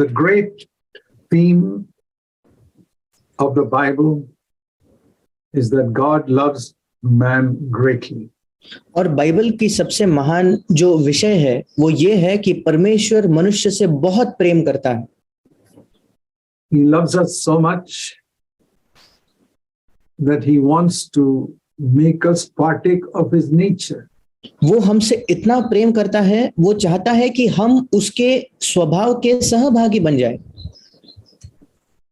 the great theme of the Bible is that God loves man greatly. और Bible की सबसे महान जो विषय है वो ये है कि परमेश्वर मनुष्य से बहुत प्रेम करता है. He loves us so much that he wants to make us partake of his nature. वो हमसे इतना प्रेम करता है, वो चाहता है कि हम उसके स्वभाव के सहभागी बन जाए.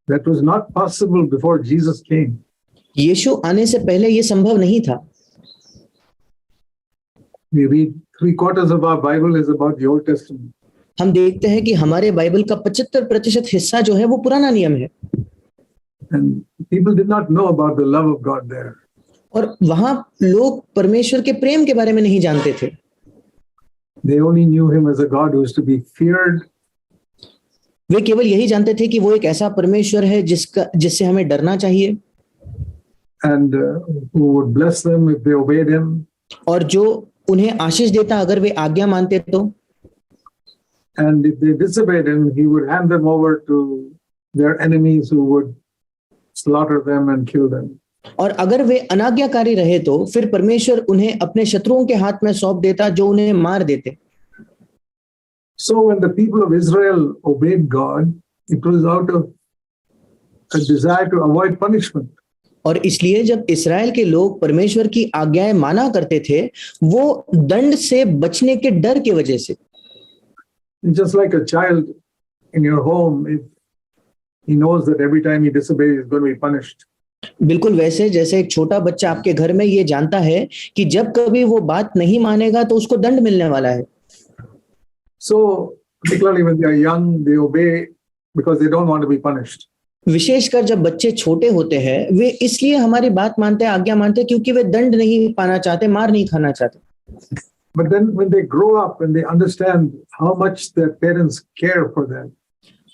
That was not possible before Jesus came. यीशु आने से पहले ये संभव नहीं था. We read 3/4 of our Bible is about the Old Testament. हम देखते हैं कि हमारे बाइबल का 75% हिस्सा जो है वो पुराना नियम है. And people did not know about the love of God there. और वहां लोग परमेश्वर के प्रेम के बारे में नहीं जानते थे. They only knew him as a God who is to be feared. वे केवल यही जानते थे कि वो एक ऐसा परमेश्वर है जिससे हमें डरना चाहिए. And who would bless them if they obeyed him. और जो उन्हें आशीष देता अगर वे आज्ञा मानते तो. And if they disobeyed him, he would hand them over to their enemies who would slaughter them and kill them. और अगर वे अनाज्ञाकारी रहे तो फिर परमेश्वर उन्हें अपने शत्रुओं के हाथ में सौंप देता जो उन्हें मार देते. So when the people of Israel obeyed God, it was out of a desire to avoid punishment. और इसलिए जब इस्राएल के लोग परमेश्वर की आज्ञाएं माना करते थे वो दंड से बचने के डर की वजह से. Just like a child in your home, if he knows that every time he disobeys, he's going to be punished. बिल्कुल वैसे जैसे एक छोटा बच्चा आपके घर में ये जानता है कि जब कभी वो बात नहीं मानेगा तो उसको दंड मिलने वाला है. So particularly when they are young, they obey because they don't want to be punished. विशेषकर जब बच्चे छोटे होते हैं वे इसलिए हमारी बात मानते हैं, आज्ञा मानते हैं क्योंकि वे दंड नहीं पाना चाहते, मार नहीं खाना चाहते. But then when they grow up and they understand how much their parents care for them.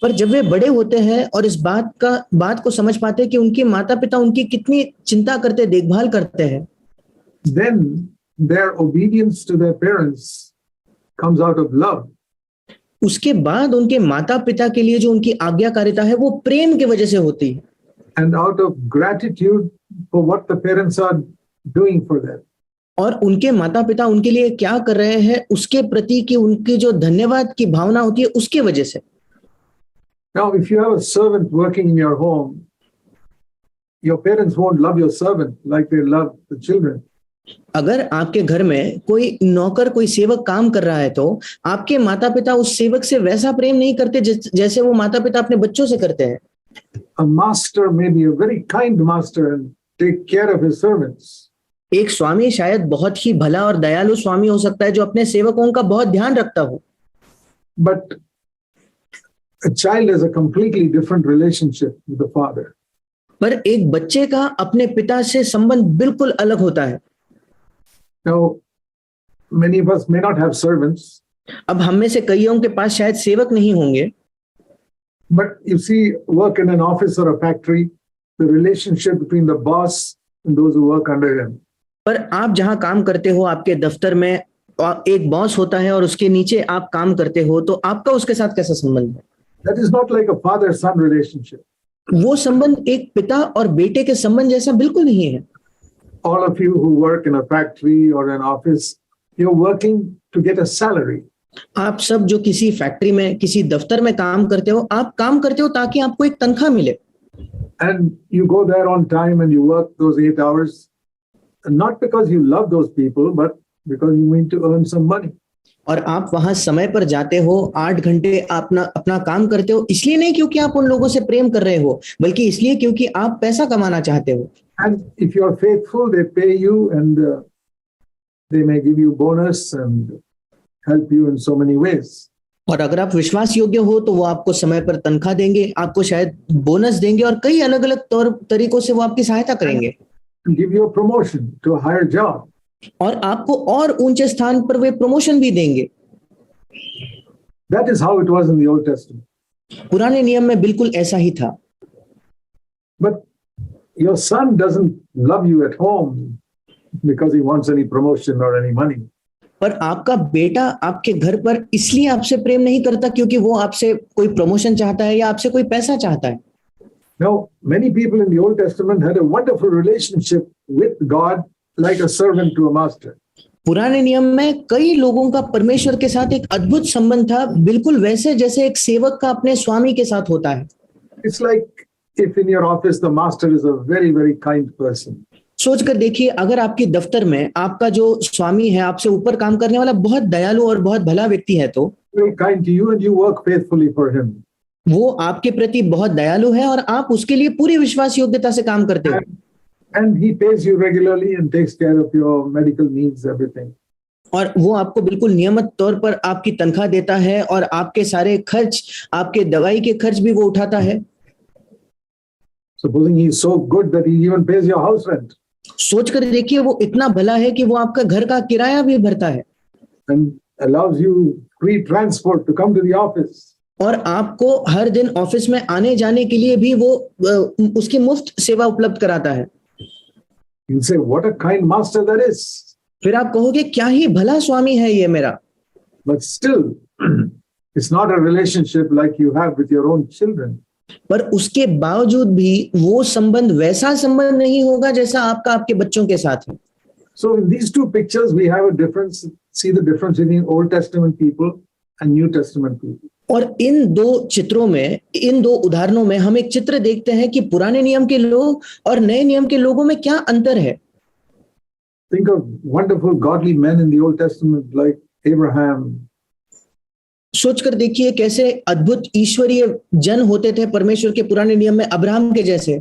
पर जब वे बड़े होते हैं और इस बात को समझ पाते हैं कि उनके माता पिता उनकी कितनी चिंता करते, देखभाल करते हैं. Then their obedience to their parents comes out of love. उसके बाद उनके माता पिता के लिए जो उनकी आज्ञाकारिता है वो प्रेम की वजह से होती है. And out of gratitude for what the parents are doing for them. और उनके माता पिता उनके लिए क्या कर रहे हैं उसके प्रति की उनकी जो धन्यवाद की भावना होती है उसकी वजह से. Now, if you have a servant working in your home, your parents won't love your servant like they love the children. अगर आपके घर में कोई नौकर, कोई सेवक काम कर रहा है तो आपके माता पिता उस सेवक से वैसा प्रेम नहीं करते जैसे वो माता पिता अपने बच्चों से करते हैं. A master may be a very kind master and take care of his servants. एक स्वामी शायद बहुत ही भला और दयालु स्वामी हो सकता है जो अपने सेवकों का बहुत ध्यान रखता हो. But a child has a completely different relationship with the father. पर एक बच्चे का अपने पिता से संबंध बिल्कुल अलग होता है. Now, many of us may not have servants. अब हम में से कईयों के पास शायद सेवक नहीं होंगे. But you see, work in an office or a factory, the relationship between the boss and those who work under him. पर आप जहां काम करते हो आपके दफ्तर में एक बॉस होता है और उसके नीचे आप काम करते हो तो आपका उसके साथ कैसा संबंध है? That is not like a father-son relationship. वो संबंध एक पिता और बेटे के संबंध जैसा बिल्कुल नहीं है. All of you who work in a factory or an office, you're working to get a salary. आप सब जो किसी फैक्ट्री में, किसी दफ्तर में काम करते हो, आप काम करते हो ताकि आपको एक तनख्वाह मिले. And you go there on time and you work those 8 hours, not because you love those people, but because you need to earn some money. और आप वहां समय पर जाते हो, 8 घंटे अपना काम करते हो, इसलिए नहीं क्योंकि आप उन लोगों से प्रेम कर रहे हो, बल्कि इसलिए क्योंकि आप पैसा कमाना चाहते हो. And if you are faithful, they pay you and they may give you bonus and help you in so many ways. और अगर आप विश्वास योग्य हो तो वो आपको समय पर तनख्वाह देंगे, आपको शायद बोनस देंगे और कई अलग अलग तरीकों से वो आपकी सहायता करेंगे. Give you a promotion to a higher job. और आपको और ऊंचे स्थान पर वे प्रमोशन भी देंगे. That is how it was in the Old Testament. पुराने नियम में बिल्कुल ऐसा ही था. But your son doesn't love you at home because he wants any promotion or any money. पर आपका बेटा आपके घर पर इसलिए आपसे प्रेम नहीं करता क्योंकि वो आपसे कोई प्रमोशन चाहता है या आपसे कोई पैसा चाहता है। Now, many people in the Old Testament had a wonderful relationship with God like a servant to a master. पुराने नियम में कई लोगों का परमेश्वर के साथ एक अद्भुत संबंध था, बिल्कुल वैसे जैसे एक सेवक का अपने स्वामी के साथ होता है। It's like if in your office the master is a very, very kind person. सोचकर देखिए, अगर आपके दफ्तर में आपका जो स्वामी है, आपसे ऊपर काम करने वाला बहुत दयालु और बहुत भला व्यक्ति है, तो Very kind to you and you work faithfully for him. वो आपके प्रति बहुत दयालु है और आप उसके लिए पूरी विश्वास योग्यता से काम करते हो। And he pays you regularly and takes care of your medical needs, everything. और वो आपको बिल्कुल नियमित तौर पर आपकी तनख्वाह देता है और आपके सारे खर्च, आपके दवाई के खर्च भी वो उठाता है। Supposing he is so good that he even pays your house rent सोचकर देखिए, वो इतना भला है कि वो आपका घर का किराया भी भरता है and allows you free transport to come to the office. और आपको हर दिन ऑफिस में आने जाने के लिए भी वो उसकी मुफ्त सेवा उपलब्ध कराता है। You'll say, what a kind master that is. फिर आप कहोगे, क्या ही भला स्वामी है ये मेरा। But still, it's not a relationship like you have with your own children. पर उसके बावजूद भी वो संबंध वैसा संबंध नहीं होगा जैसा आपका आपके बच्चों के साथ है। So in these two pictures, we have a difference. See the difference between Old Testament people and New Testament people. और इन दो चित्रों में, इन दो उदाहरणों में हम एक चित्र देखते हैं कि पुराने नियम के लोग और नए नियम के लोगों में क्या अंतर है। Think of wonderful godly men in the Old Testament like Abraham. सोचकर देखिए कैसे अद्भुत ईश्वरीय जन होते थे परमेश्वर के पुराने नियम में, अब्राहम के जैसे,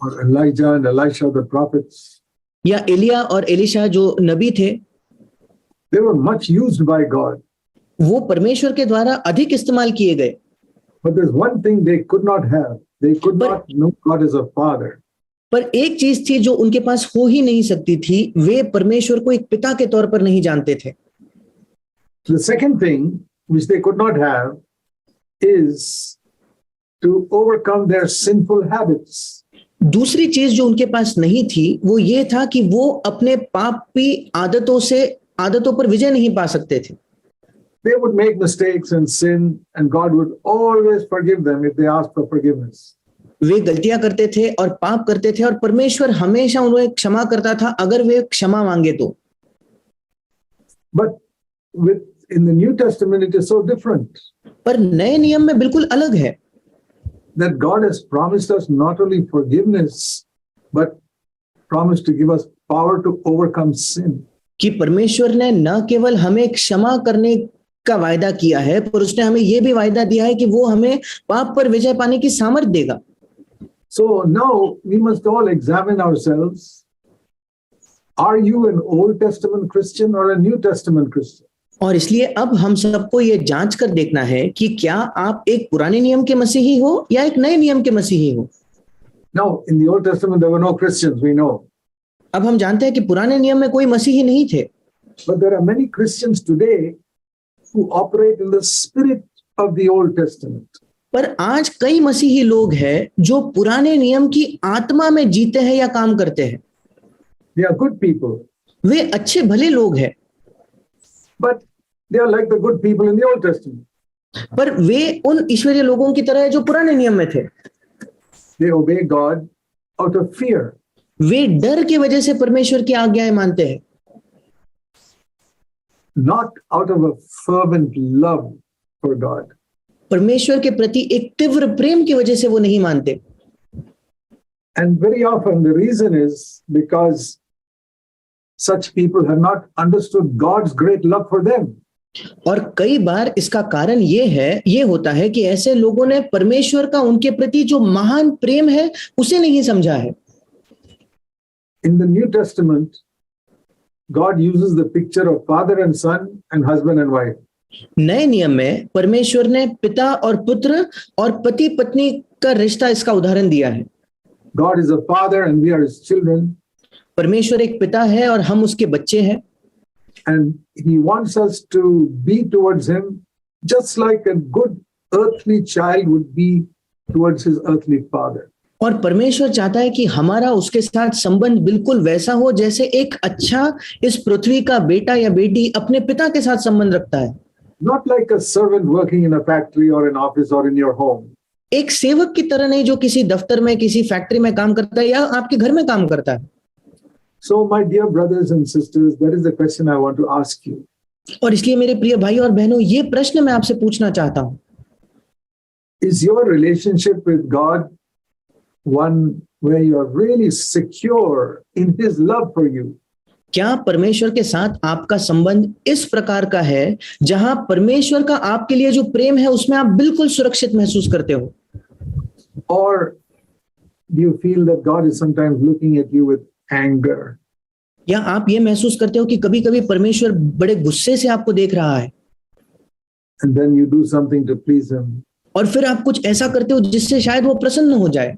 Or Elijah and Elisha, the prophets. या एलिया और एलिशा जो नबी थे। They were much used by God. वो परमेश्वर के द्वारा अधिक इस्तेमाल किए गए। But there's one thing they could not have. They could But- not know God as a father. पर एक चीज थी जो उनके पास हो ही नहीं सकती थी, वे परमेश्वर को एक पिता के तौर पर नहीं जानते थे। The second thing which they could not have is to overcome their sinful habits. दूसरी चीज जो उनके पास नहीं थी वो ये था कि वो अपने पापी आदतों पर विजय नहीं पा सकते थे। They would make mistakes and sin, and God would always forgive them if they asked for forgiveness. वे गलतियां करते थे और पाप करते थे और परमेश्वर हमेशा उन्हें क्षमा करता था अगर वे क्षमा मांगे तो। But in the New Testament, it is so different पर नए नियम में बिल्कुल अलग है that God has promised us not only forgiveness, but promised to give us power to overcome sin. कि परमेश्वर ने न केवल हमें क्षमा करने का वायदा किया है, पर उसने हमें यह भी वायदा दिया है कि वो हमें पाप पर विजय पाने की सामर्थ्य देगा। So now we must all examine ourselves. Are you an Old Testament Christian or a New Testament Christian? और इसलिए अब हम सबको ये जांच कर देखना है कि क्या आप एक पुराने नियम के मसीही हो या एक नए नियम के मसीही हो। Now, in the Old Testament, there were no Christians, we know. अब हम जानते हैं कि पुराने नियम में कोई मसीही नहीं थे, But there are many Christians today who operate in the spirit of the Old Testament. पर आज कई मसीही लोग हैं जो पुराने नियम की आत्मा में जीते हैं या काम करते हैं। They are good people, वे अच्छे भले लोग हैं, but they are like the good people in the Old Testament. पर वे उन ईश्वरीय लोगों की तरह है जो पुराने नियम में थे। They obey God out of fear. वे डर की वजह से परमेश्वर की आज्ञाएं मानते हैं, Not out of a fervent love for God. परमेश्वर के प्रति एक तीव्र प्रेम की वजह से वो नहीं मानते। And very often the reason is because such people have not understood God's great love for them. और कई बार इसका कारण ये होता है कि ऐसे लोगों ने परमेश्वर का उनके प्रति जो महान प्रेम है उसे नहीं समझा है। In the New Testament, God uses the picture of father and son and husband and wife. नए नियम में परमेश्वर ने पिता और पुत्र और पति पत्नी का रिश्ता इसका उदाहरण दिया है। God is a father and we are his children. परमेश्वर एक पिता है और हम उसके बच्चे हैं, And he wants us to be towards him just like a good earthly child would be towards his earthly father. और परमेश्वर चाहता है कि हमारा उसके साथ संबंध बिल्कुल वैसा हो जैसे एक अच्छा इस पृथ्वी का बेटा या बेटी अपने पिता के साथ संबंध रखता है। Not like a servant working in a factory or an office or in your home. एक सेवक की तरह नहीं जो किसी दफ्तर में किसी फैक्ट्री में काम करता है या आपके घर में काम करता है। So, my dear brothers and sisters, that is the question I want to ask you. और इसलिए मेरे प्रिय भाई और बहनों, ये प्रश्न मैं आपसे पूछना चाहता हूं, Is your relationship with God one where you are really secure in His love for you? क्या परमेश्वर के साथ आपका संबंध इस प्रकार का है जहां परमेश्वर का आपके लिए जो प्रेम है उसमें आप बिल्कुल सुरक्षित महसूस करते हो? Or do you feel that God is sometimes looking at you with anger? या आप ये महसूस करते हो कि कभी कभी परमेश्वर बड़े गुस्से से आपको देख रहा है And then you do something to please Him? और फिर आप कुछ ऐसा करते हो जिससे शायद वो प्रसन्न हो जाए?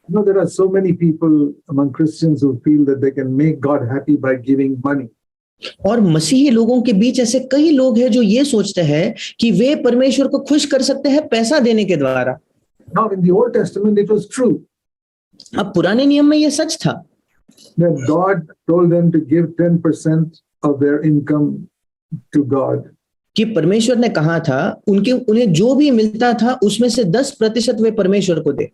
You know, there are so many people among Christians who feel that they can make God happy by giving money. और मसीही लोगों के बीच ऐसे कई लोग हैं जो ये सोचते हैं कि वे परमेश्वर को खुश कर सकते हैं पैसा देने के द्वारा। Now, in the Old Testament, it was true अब पुराने नियम में ये सच था that God told them to give 10% of their income to God. कि परमेश्वर ने कहा था उन्हें जो भी मिलता था उसमें से 10% वे परमेश्वर को दे।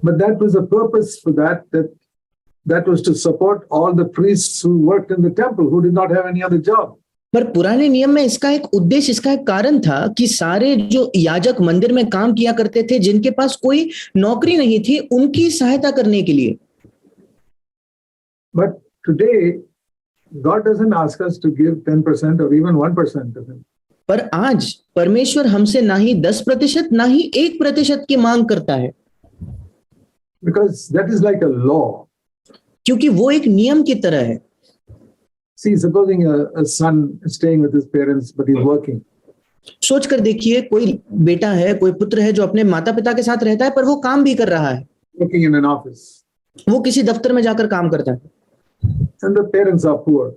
But that was a purpose for that was to support all the priests who worked in the temple who did not have any other job. पर पुराने नियम में इसका एक उद्देश्य, इसका एक कारण था कि सारे जो याजक मंदिर में काम किया करते थे जिनके पास कोई नौकरी नहीं थी उनकी सहायता करने के लिए। But today, God doesn't ask us to give 10% or even 1% to Him. पर आज परमेश्वर हमसे ना ही 10% ना ही 1% की मांग करता है, Because that is like a law. क्योंकि वो एक नियम की तरह है। See, supposing a son is staying with his parents, but he's working. सोच कर देखिए, कोई बेटा है, कोई पुत्र है जो अपने माता पिता के साथ रहता है पर वो काम भी कर रहा है, Working in an office. वो किसी दफ्तर में जाकर काम करता है And the parents are poor.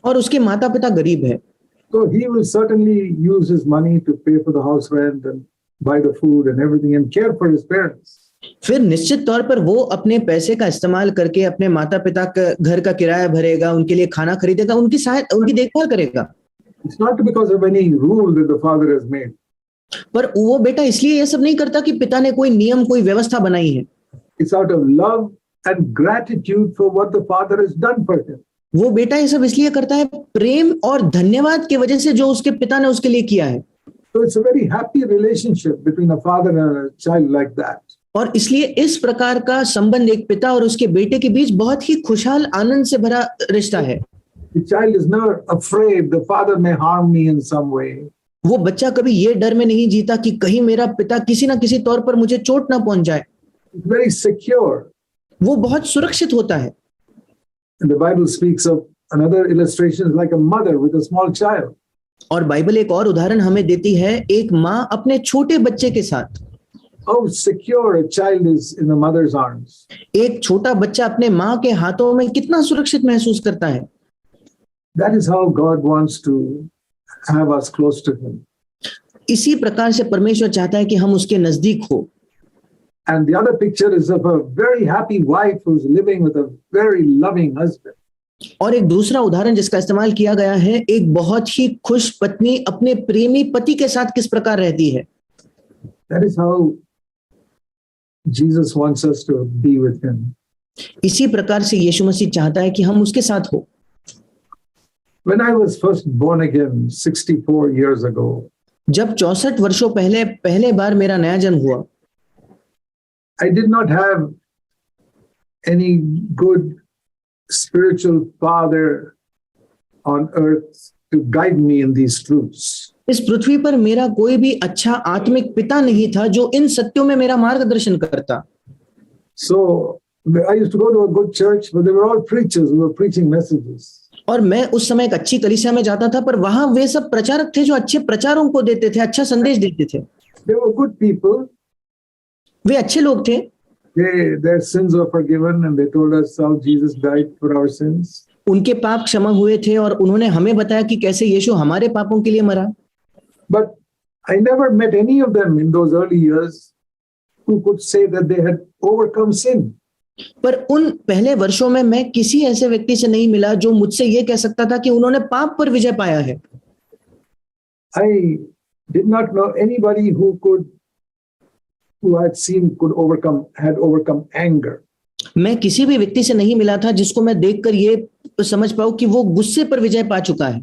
और उसके माता पिता गरीब है, So he will certainly use his money to pay for the house rent and buy the food and everything and care for his parents. फिर निश्चित तौर पर वो अपने पैसे का इस्तेमाल करके अपने माता पिता का घर का किराया भरेगा, उनके लिए खाना खरीदेगा, उनकी देखभाल करेगा। It's not because of any rule that the father has made. पर वो बेटा इसलिए ये सब नहीं करता कि पिता ने कोई नियम, कोई व्यवस्था बनाई है। It's out of love and gratitude for what the father has done for him. वो बेटा ये सब इसलिए करता है प्रेम और धन्यवाद की वजह से जो उसके पिता ने उसके लिए किया है। So it's a very happy relationship between a father and a child like that. और इसलिए इस प्रकार का संबंध एक पिता और उसके बेटे के बीच बहुत ही खुशहाल, आनंद से भरा रिश्ता है। The child is never afraid the father may harm me in some way. वो बच्चा कभी ये डर में नहीं जीता कि कहीं मेरा पिता किसी ना किसी तौर पर मुझे चोट ना पहुंच जाए। It's very secure. वो बहुत सुरक्षित होता है। And the Bible speaks of another illustration like a mother with a small child. और बाइबल एक और उदाहरण हमें देती है, एक माँ अपने छोटे बच्चे के साथ। How secure a child is in the mother's arms. एक छोटा बच्चा अपने माँ के हाथों में कितना सुरक्षित महसूस करता है। That is how God wants to have us close to Him. इसी प्रकार से परमेश्वर चाहता है कि हम उसके नजदीक हो। And the other picture is of a very happy wife who's living with a very loving husband. और एक दूसरा उदाहरण जिसका इस्तेमाल किया गया है, एक बहुत ही खुश पत्नी अपने प्रेमी पति के साथ किस प्रकार रहती है। That is how Jesus wants us to be with Him. इसी प्रकार से यीशु मसीह चाहता है कि हम उसके साथ हो। When I was first born again 64 years ago, जब 64 वर्षों पहले बार मेरा नया जन्म हुआ, I did not have any good spiritual father on earth to guide me in these truths. इस पृथ्वी पर मेरा कोई भी अच्छा आत्मिक पिता नहीं था जो इन सत्यों में मेरा मार्गदर्शन करता। So I used to go to a good church, but they were all preachers who were preaching messages. और मैं उस समय एक अच्छी कलीसिया में जाता था, पर वहां वे सब प्रचारक थे जो अच्छे प्रचारों को देते थे, अच्छा संदेश देते थे। They were good people. वे अच्छे लोग थे। Their sins were forgiven and they told us how Jesus died for our sins. उनके पाप क्षमा हुए थे और उन्होंने हमें बताया कि कैसे यीशु हमारे पापों के लिए मरा। But I never met any of them in those early years who could say that they had overcome sin. पर उन पहले वर्षों में मैं किसी ऐसे व्यक्ति से नहीं मिला जो मुझसे ये कह सकता था कि उन्होंने पाप पर विजय पाया है। I did not know anybody who I had seen had overcome anger. मैं किसी भी व्यक्ति से नहीं मिला था जिसको मैं देखकर ये समझ पाऊं कि वो गुस्से पर विजय पा चुका है।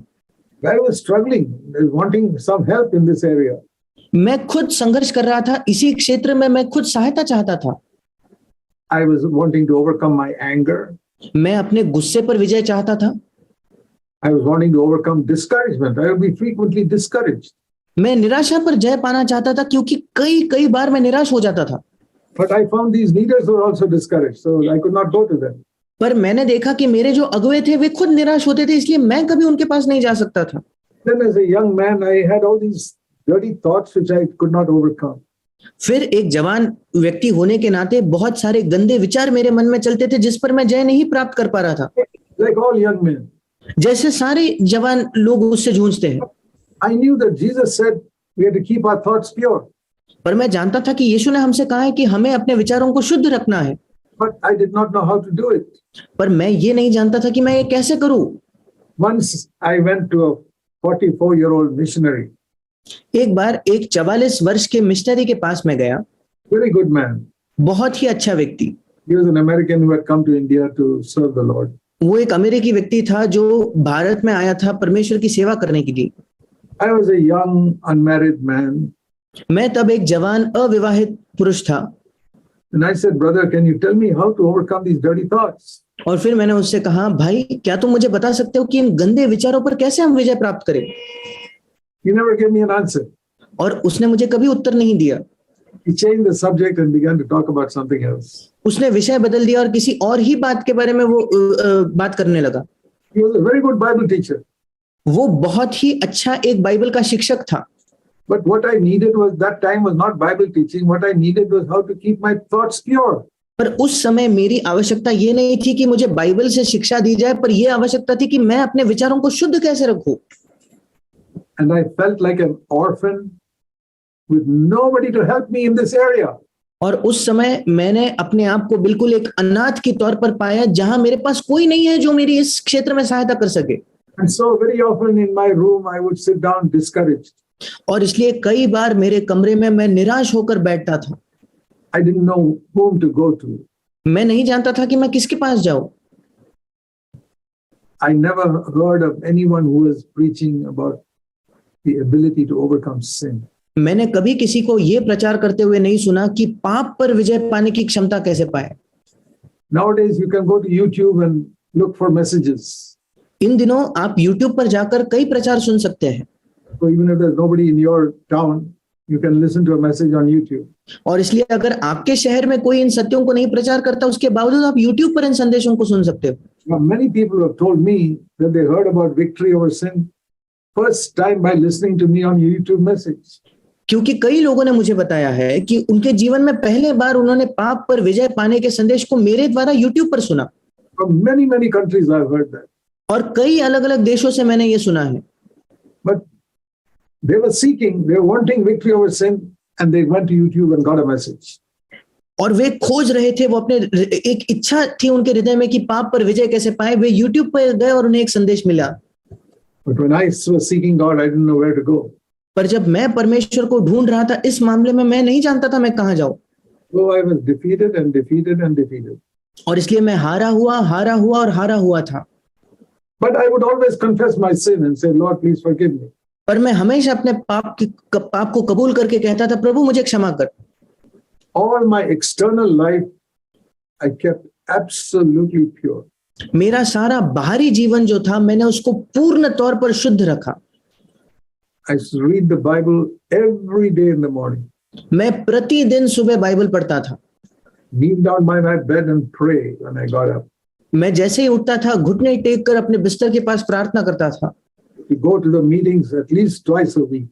I was struggling, wanting some help in this area. मैं खुद संघर्ष कर रहा था, इसी क्षेत्र में मैं खुद सहायता चाहता था। I was wanting to overcome my anger. मैं अपने गुस्से पर विजय चाहता था। I was wanting to overcome discouragement. I would be frequently discouraged. मैं निराशा पर जय पाना चाहता था क्योंकि कई बार मैं निराश हो जाता था। But I found these leaders were also discouraged, so I could not go to them. पर मैंने देखा कि मेरे जो अगुवे थे वे खुद निराश होते थे, इसलिए मैं कभी उनके पास नहीं जा सकता था। Then as a young man, I had all these dirty thoughts which I could not overcome. फिर एक जवान व्यक्ति होने के नाते बहुत सारे गंदे विचार मेरे मन में चलते थे जिस पर मैं जय नहीं प्राप्त कर पा रहा था। Like all young men. जैसे सारे जवान लोग उससे जूझते हैं। I knew that Jesus said we had to keep our thoughts pure. पर मैं जानता था कि यीशु ने हमसे कहा है कि हमें अपने विचारों को शुद्ध रखना है। But I did not know how to do it. पर मैं ये नहीं जानता था कि मैं ये कैसे करूं। Once I went to a 44-year-old missionary. एक बार एक 44 वर्ष के मिशनरी के पास में गया। Very good man. बहुत ही अच्छा व्यक्ति। He was an American who had come to India to serve the Lord. वो एक अमेरिकी व्यक्ति था जो भारत में आया था परमेश्वर की सेवा करने के लिए। I was a young unmarried man. मैं तब एक जवान अविवाहित पुरुष था। And I said, brother, can you tell me how to overcome these dirty thoughts? और फिर मैंने उससे कहा, भाई क्या तुम मुझे बता सकते हो कि इन गंदे विचारों पर कैसे हम विजय प्राप्त करें? He never gave me an answer. और उसने मुझे कभी उत्तर नहीं दिया। He changed the subject and began to talk about something else. उसने विषय बदल दिया और किसी और ही बात के बारे में वो बात करने लगा। He was a very good Bible teacher. वो बहुत ही अच्छा एक बाइबल का शिक्षक था। But what I needed was that time was not Bible teaching. What I needed was how to keep my thoughts pure. पर उस समय मेरी आवश्यकता ये नहीं थी कि मुझे बाइबल से शिक्षा दी जाए, पर यह आवश्यकता थी कि मैं अपने विचारों को शुद्ध कैसे रखूं। And I felt like an orphan with nobody to help me in this area. और उस समय मैंने अपने आप को बिल्कुल एक अनाथ की तौर पर पाया, जहां मेरे पास कोई नहीं है जो मेरी इस क्षेत्र में सहायता कर सके। And so very often in my room I would sit down discouraged. और इसलिए कई बार मेरे कमरे में मैं निराश होकर बैठता था। I didn't know whom to go to. मैं नहीं जानता था कि मैं किसके पास जाऊं। I never heard of anyone who was preaching about the ability to overcome sin. मैंने कभी किसी को ये प्रचार करते हुए नहीं सुना कि पाप पर विजय पाने की क्षमता कैसे पाए। Nowadays you can go to YouTube and look for messages. इन दिनों आप YouTube पर जाकर कई प्रचार सुन सकते हैं। So even if there's nobody in your town, you can listen to a message on YouTube. और इसलिए अगर आपके शहर में कोई इन सत्यों को नहीं प्रचार करता, उसके बावजूद आप YouTube पर इन संदेशों को सुन सकते हो। Now, many people have told me that they heard about victory over sin first time by listening to me on YouTube message. क्योंकि कई लोगों ने मुझे बताया है कि उनके जीवन में पहले बार उन्होंने पाप पर विजय पाने के संदेश को मेरे द्वारा YouTube पर सुना। From many countries I've heard that. और कई अलग-अलग देशों से मैंने ये सुना है। But they were wanting victory over sin, and they went to YouTube and got a message. और वे खोज रहे थे, वो अपने एक इच्छा थी उनके हृदय में कि पाप पर विजय कैसे पाए। वे YouTube पर गए और उन्हें एक संदेश मिला। But when I was seeking God, I didn't know where to go. पर जब मैं परमेश्वर को ढूंढ रहा था इस मामले में, मैं नहीं जानता था मैं कहाँ जाऊं। So I was defeated and defeated and defeated. और इसलिए मैं हारा हुआ था। But I would always confess my sin and say, Lord, please forgive me. पर मैं हमेशा अपने पाप को कबूल करके कहता था, प्रभु मुझे क्षमा कर। All my external life, I kept absolutely pure. मेरा सारा बाहरी जीवन जो था, मैंने उसको पूर्ण तौर पर शुद्ध रखा। I used to read the Bible every day in the morning. मैं प्रतिदिन सुबह बाइबल पढ़ता था। Kneel down by my bed and pray when I got up. मैं जैसे ही उठता था, घुटने टेक कर अपने बिस्तर के पास प्रार्थना करता था। We go to the meetings at least twice a week.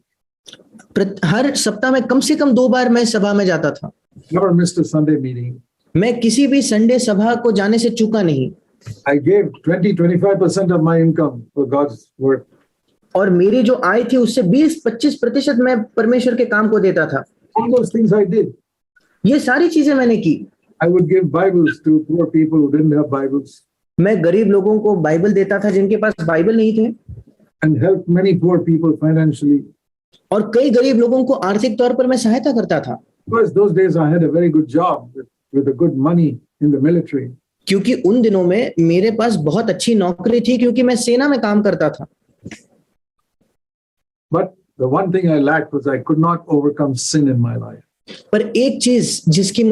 हर सप्ताह में कम से कम 2 बार मैं सभा में जाता था। Never missed a Sunday meeting. मैं किसी भी संडे सभा को जाने से चूका नहीं। I gave 20-25% of my income for God's work. और मेरी जो आय थी उससे 20-25% मैं परमेश्वर के काम को देता था। All those things I did. ये सारी चीजें मैंने की। I would give Bibles to poor people who didn't have Bibles मैं गरीब लोगों को बाइबल देता था जिनके पास बाइबल नहीं थे, and help many poor people financially. और कई गरीब लोगों को आर्थिक तौर पर मैं सहायता करता था, Because those days I had a very good job with a good money in the military. क्योंकि उन दिनों में मेरे पास बहुत अच्छी नौकरी थी, क्योंकि मैं सेना में काम करता था। But the one thing I lacked was I could not overcome sin in my life. पर एक चीज जिसकी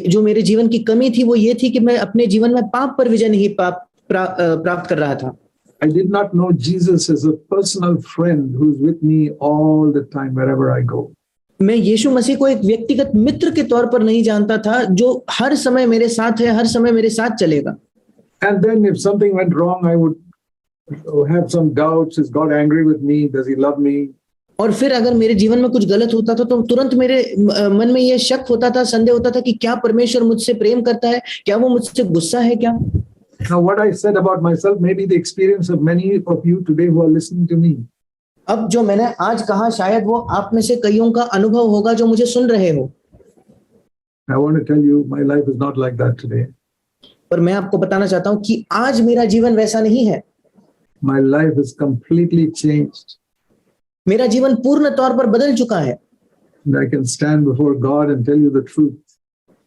जो मेरे जीवन की कमी थी वो ये थी कि मैं अपने जीवन में पाप पर विजय नहीं प्राप्त कर रहा था। I did not know Jesus as a personal friend who's with me all the time wherever I go. मैं यीशु मसीह को एक व्यक्तिगत मित्र के तौर पर नहीं जानता था जो हर समय मेरे साथ है, हर समय मेरे साथ चलेगा। And then if something went wrong, I would have some doubts. Is God angry with me? Does he love me? और फिर अगर मेरे जीवन में कुछ गलत होता था तो तुरंत मेरे मन में यह शक होता था, संदेह होता था कि क्या परमेश्वर मुझसे प्रेम करता है, क्या वो मुझसे गुस्सा है क्या। Now what I said about myself may be the experience of many of you today who are listening to me. अब जो मैंने आज कहा शायद वो आप में से कईयों का अनुभव होगा जो मुझे सुन रहे हो। I want to tell you, my life is not like that today. पर मैं आपको बताना चाहता हूं कि आज मेरा जीवन वैसा नहीं है। My life is completely changed. मेरा जीवन पूर्ण तौर पर बदल चुका है। And I can stand before God and tell you the truth.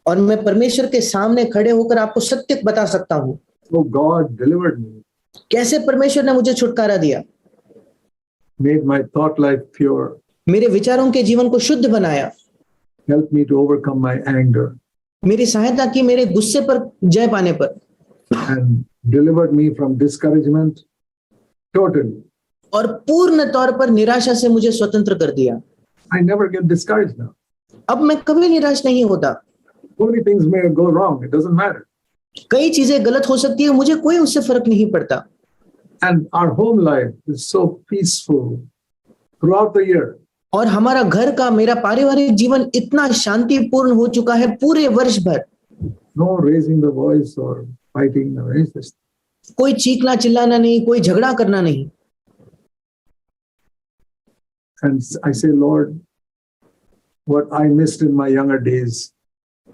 और मैं परमेश्वर के सामने खड़े होकर आपको सत्य बता सकता हूं। Oh, God delivered me. कैसे परमेश्वर ने मुझे छुटकारा दिया, Made my thought life pure. मेरे विचारों के जीवन को शुद्ध बनाया, Helped me to overcome my anger. मेरी सहायता की मेरे गुस्से पर जय पाने पर, And delivered me from discouragement totally. और पूर्ण तौर पर निराशा से मुझे स्वतंत्र कर दिया। I never get discouraged now. अब मैं कभी निराश नहीं होता। Only things may go wrong. It doesn't matter. कई चीजें गलत हो सकती है, मुझे कोई उससे फर्क नहीं पड़ता। And our home life is so peaceful throughout the year. और हमारा घर का, मेरा पारिवारिक जीवन इतना शांतिपूर्ण हो चुका है पूरे वर्ष भर। No raising the voice or fighting or anything. कोई चीखना चिल्लाना नहीं, कोई झगड़ा करना नहीं। And I say, Lord, what I missed in my younger days,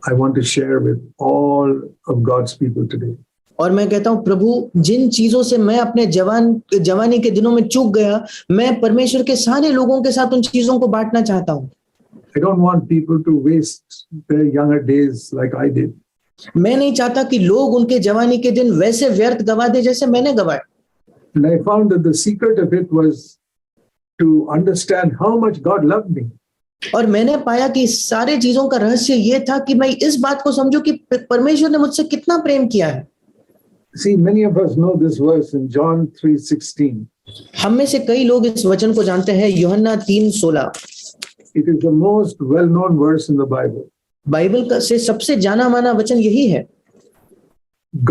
I want to share with all of God's people today. और मैं कहता हूं, प्रभु, जिन चीजों से मैं अपने जवानी के दिनों में चूक गया, मैं परमेश्वर के सारे लोगों के साथ उन चीजों को बांटना चाहता हूं। I don't want people to waste their younger days like I did. मैं नहीं चाहता कि लोग उनके जवानी के दिन वैसे व्यर्थ गवा दे जैसे मैंने गवाए। And I found that the secret of it was to understand how much God loved me. और मैंने पाया कि सारे चीजों का रहस्य ये था कि मैं इस बात को समझूं कि परमेश्वर ने मुझसे कितना प्रेम किया है। See, many of us know this verse in John 3:16. हम में से कई लोग इस वचन को जानते हैं, यूहन्ना 3:16। It is the most well-known verse in the Bible. Bible से सबसे जाना माना वचन यही है।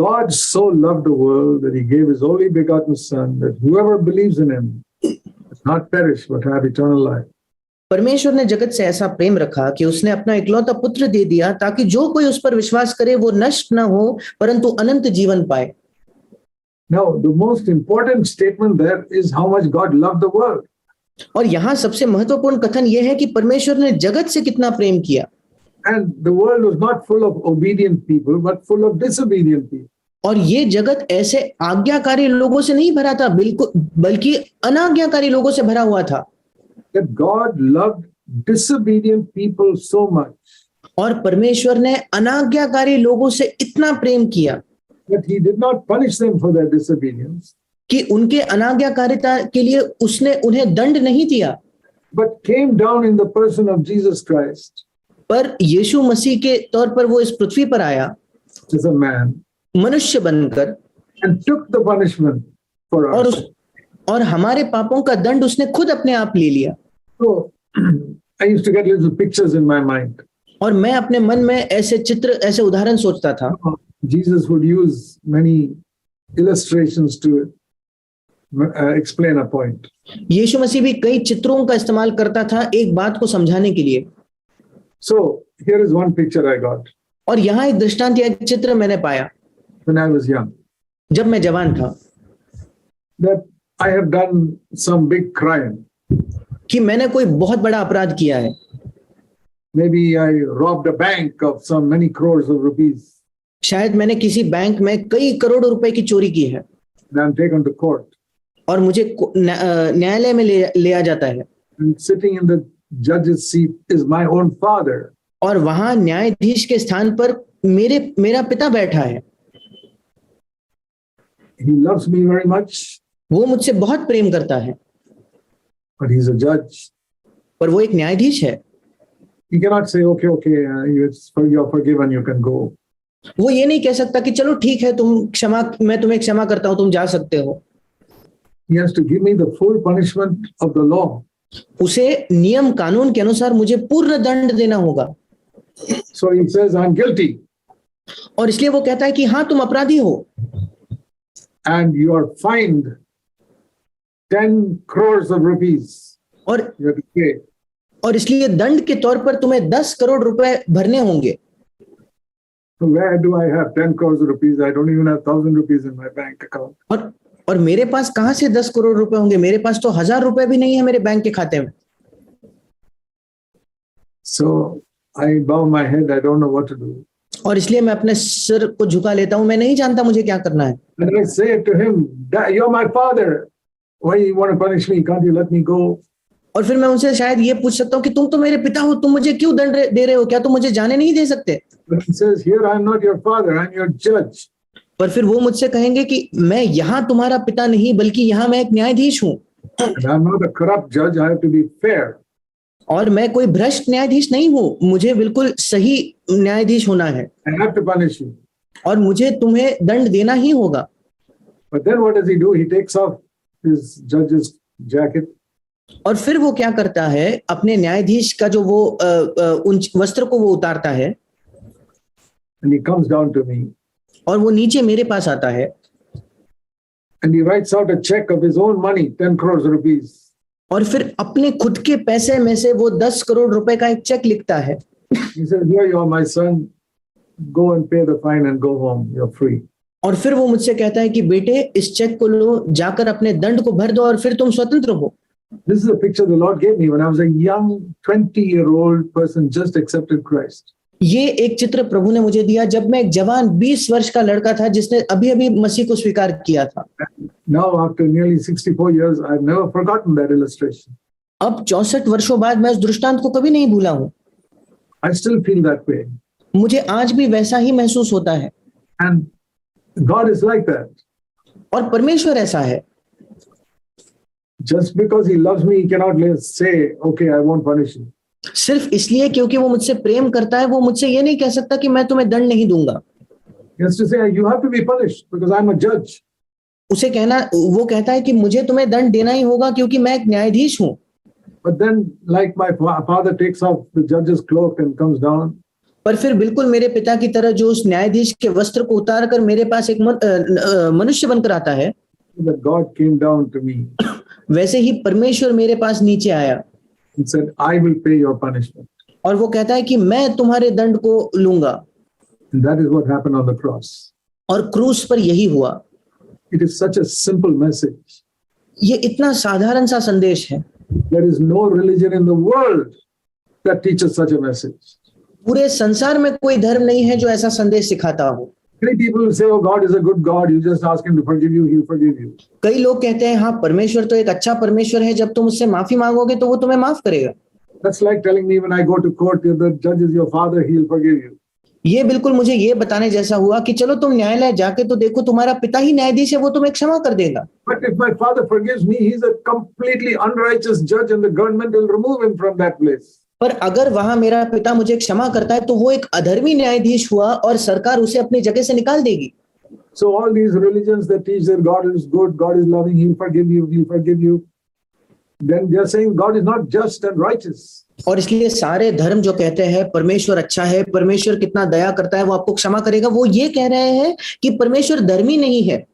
God so loved the world that he gave his only begotten son, that whoever believes in him does not perish but have eternal life. परमेश्वर ने जगत से ऐसा प्रेम रखा कि उसने अपना इकलौता पुत्र दे दिया ताकि जो कोई उस पर विश्वास करे वो नष्ट न हो परंतु अनंत जीवन पाए। Now, the most important statement there is how much God loved the world. और यहाँ सबसे महत्वपूर्ण कथन यह है कि परमेश्वर ने जगत से कितना प्रेम किया। And the world was not full of obedient people, but full of disobedient people. और ये जगत ऐसे आज्ञाकारी लोगों से नहीं भरा था, बिल्कुल, बल्कि अनाज्ञाकारी लोगों से भरा हुआ था। That God loved disobedient people so much और परमेश्वर ने अनाज्ञाकारी लोगों से इतना प्रेम किया that he did not punish them for their disobedience, कि उनके अनाज्ञाकारिता के लिए उसने उन्हें दंड नहीं दिया, but came down in the person of Jesus Christ पर यीशु मसीह के तौर पर वो इस पृथ्वी पर आया as a man मनुष्य बनकर, and took the punishment for us. और हमारे पापों का दंड उसने खुद अपने आप ले लिया। So I used to get little pictures in my mind. और मैं अपने मन में ऐसे चित्र, ऐसे उदाहरण सोचता था। Jesus would use many illustrations to explain a point. यीशु मसीह भी कई चित्रों का इस्तेमाल करता था एक बात को समझाने के लिए। So here is one picture I got. और यहाँ एक दृष्टांत या एक चित्र मैंने पाया when I was young, जब मैं जवान था, that I have done some big crime. कि मैंने कोई बहुत बड़ा अपराध किया है। maybe I robbed a bank of some many crores of rupees शायद मैंने किसी बैंक में कई करोड़ रुपए की चोरी की है and I'm taken to court. और मुझे न्यायालय में लिया जाता है And sitting in the judge's seat is my own father. और वहां न्यायाधीश के स्थान पर मेरा पिता बैठा है. He loves me very much, वो मुझसे बहुत प्रेम करता है but he's a judge. पर वो एक न्यायाधीश है. He cannot say, okay, you're forgiven, you can go. वो ये नहीं कह सकता कि चलो ठीक है मैं तुम्हें क्षमा करता हूं, तुम जा सकते हो. He has to give me the full punishment of the law. उसे नियम कानून के अनुसार मुझे पूर्ण दंड देना होगा. So he says, I'm guilty. और इसलिए वो कहता है कि हाँ तुम अपराधी हो. And you are fined 10 crores of rupees. और you have to pay. और इसलिए दंड के तौर पर तुम्हें 10 करोड़ रुपए भरने होंगे. So where do I have 10 crores of rupees? I don't even have 1,000 rupees in my bank account. और मेरे पास कहां से 10 करोड़ रुपए होंगे? मेरे पास तो 1,000 रुपए भी नहीं है मेरे बैंक के खाते में. So I bow my head. I don't know what to do. और इसलिए मैं अपने सिर को झुका लेता हूं. मैं नहीं जानता मुझे क्या करना है. And I say to him, you're my father. Why you want to punish me? Can't you let me go? और फिर मैं उनसे शायद ये पूछ सकता हूँ कि तुम तो मेरे पिता हो, तुम मुझे क्यों दंड दे रहे हो? क्या तुम मुझे जाने नहीं दे सकते? But he says, here I'm not your father, I'm your judge. पर फिर वो मुझसे कहेंगे कि मैं यहाँ तुम्हारा पिता नहीं बल्कि यहाँ मैं एक न्यायाधीश हूँ. And I'm not a corrupt judge, I have to be fair. और मैं कोई भ्रष्ट न्यायाधीश नहीं हूँ, मुझे बिल्कुल सही न्यायाधीश होना है. I have to punish you. और मुझे तुम्हें दंड देना ही होगा. But then what does he do? He takes off his judge's jacket. और फिर वो क्या करता है? अपने न्यायाधीश का जो वो उन वस्त्र को वो उतारता है. And he comes down to me. और वो नीचे मेरे पास आता है. And he writes out a check of his own money, 10 crores rupees. और फिर अपने खुद के पैसे में से वो 10 करोड़ रुपए का एक चेक लिखता है. He says, here you are, my son. Go and pay the fine and go home. You're free. और फिर वो मुझसे कहता है कि बेटे इस चेक को लो, जाकर अपने दंड को भर दो और फिर तुम स्वतंत्र हो. This is a picture the Lord gave me when I was a young 20-year-old person just accepted Christ. ये एक चित्र प्रभु ने मुझे दिया जब मैं एक जवान 20 वर्ष का लड़का था जिसने अभी-अभी मसीह को स्वीकार किया था. Now after nearly 64 years, I've never forgotten that illustration. अब 64 वर्षों बाद मैं उस दृष्टांत को कभी नहीं भूला हूँ. I still feel that way. मुझे आज भी वैसा ही महसूस होता है. And God is like that. और परमेश्वर ऐसा है. Just because he loves me, he cannot say, okay, I won't punish you. सिर्फ इसलिए क्योंकि वो मुझसे प्रेम करता है, वो मुझसे ये नहीं कह सकता कि मैं तुम्हें दंड नहीं दूंगा. He has to say, you have to be punished because I'm a judge. वो कहता है कि मुझे तुम्हें दंड देना ही होगा क्योंकि मैं एक न्यायाधीश हूँ. But then, like my father takes off the judge's cloak and comes down. पर फिर बिल्कुल मेरे पिता की तरह जो उस न्यायाधीश के वस्त्र को उतार कर मेरे पास एक मनुष्य बनकर आता है. That God came down to me. वैसे ही परमेश्वर मेरे पास नीचे आया. He said, I will pay your punishment. और वो कहता है कि मैं तुम्हारे दंड को लूंगा. And that is what happened on the cross. और क्रूस पर यही हुआ. It is such a simple message. ये इतना साधारण सा संदेश है. There is no religion in the world that teaches such a message. पूरे संसार में कोई धर्म नहीं है जो ऐसा संदेश सिखाता हो. Many people will say, oh, God is a good God. You just ask him to forgive you, he'll forgive you. कई लोग कहते हैं हाँ परमेश्वर तो एक अच्छा परमेश्वर है, जब तुम उससे माफी मांगोगे तो वो तुम्हें माफ करेगा. That's like telling me when I go to court, the judge is your father, he'll forgive you. ये बिल्कुल मुझे ये बताने जैसा हुआ कि चलो तुम न्यायालय जाके तो देखो तुम्हारा पिता ही न्यायाधीश है, वो तुम्हें क्षमा कर देगा. But if my father forgives me, he's a completely unrighteous judge and the government will remove him from that place. पर अगर वहां मेरा पिता मुझे क्षमा करता है तो वो एक अधर्मी न्यायाधीश हुआ और सरकार उसे अपनी जगह से निकाल देगी. So all these religions that teach that God is good, God is loving, he'll forgive you, then they are saying God is not just and righteous. और इसलिए सारे धर्म जो कहते हैं परमेश्वर अच्छा है, परमेश्वर कितना दया करता है, वो आपको क्षमा करेगा, वो ये कह रहे हैं कि परमेश्वर धर्मी नहीं है.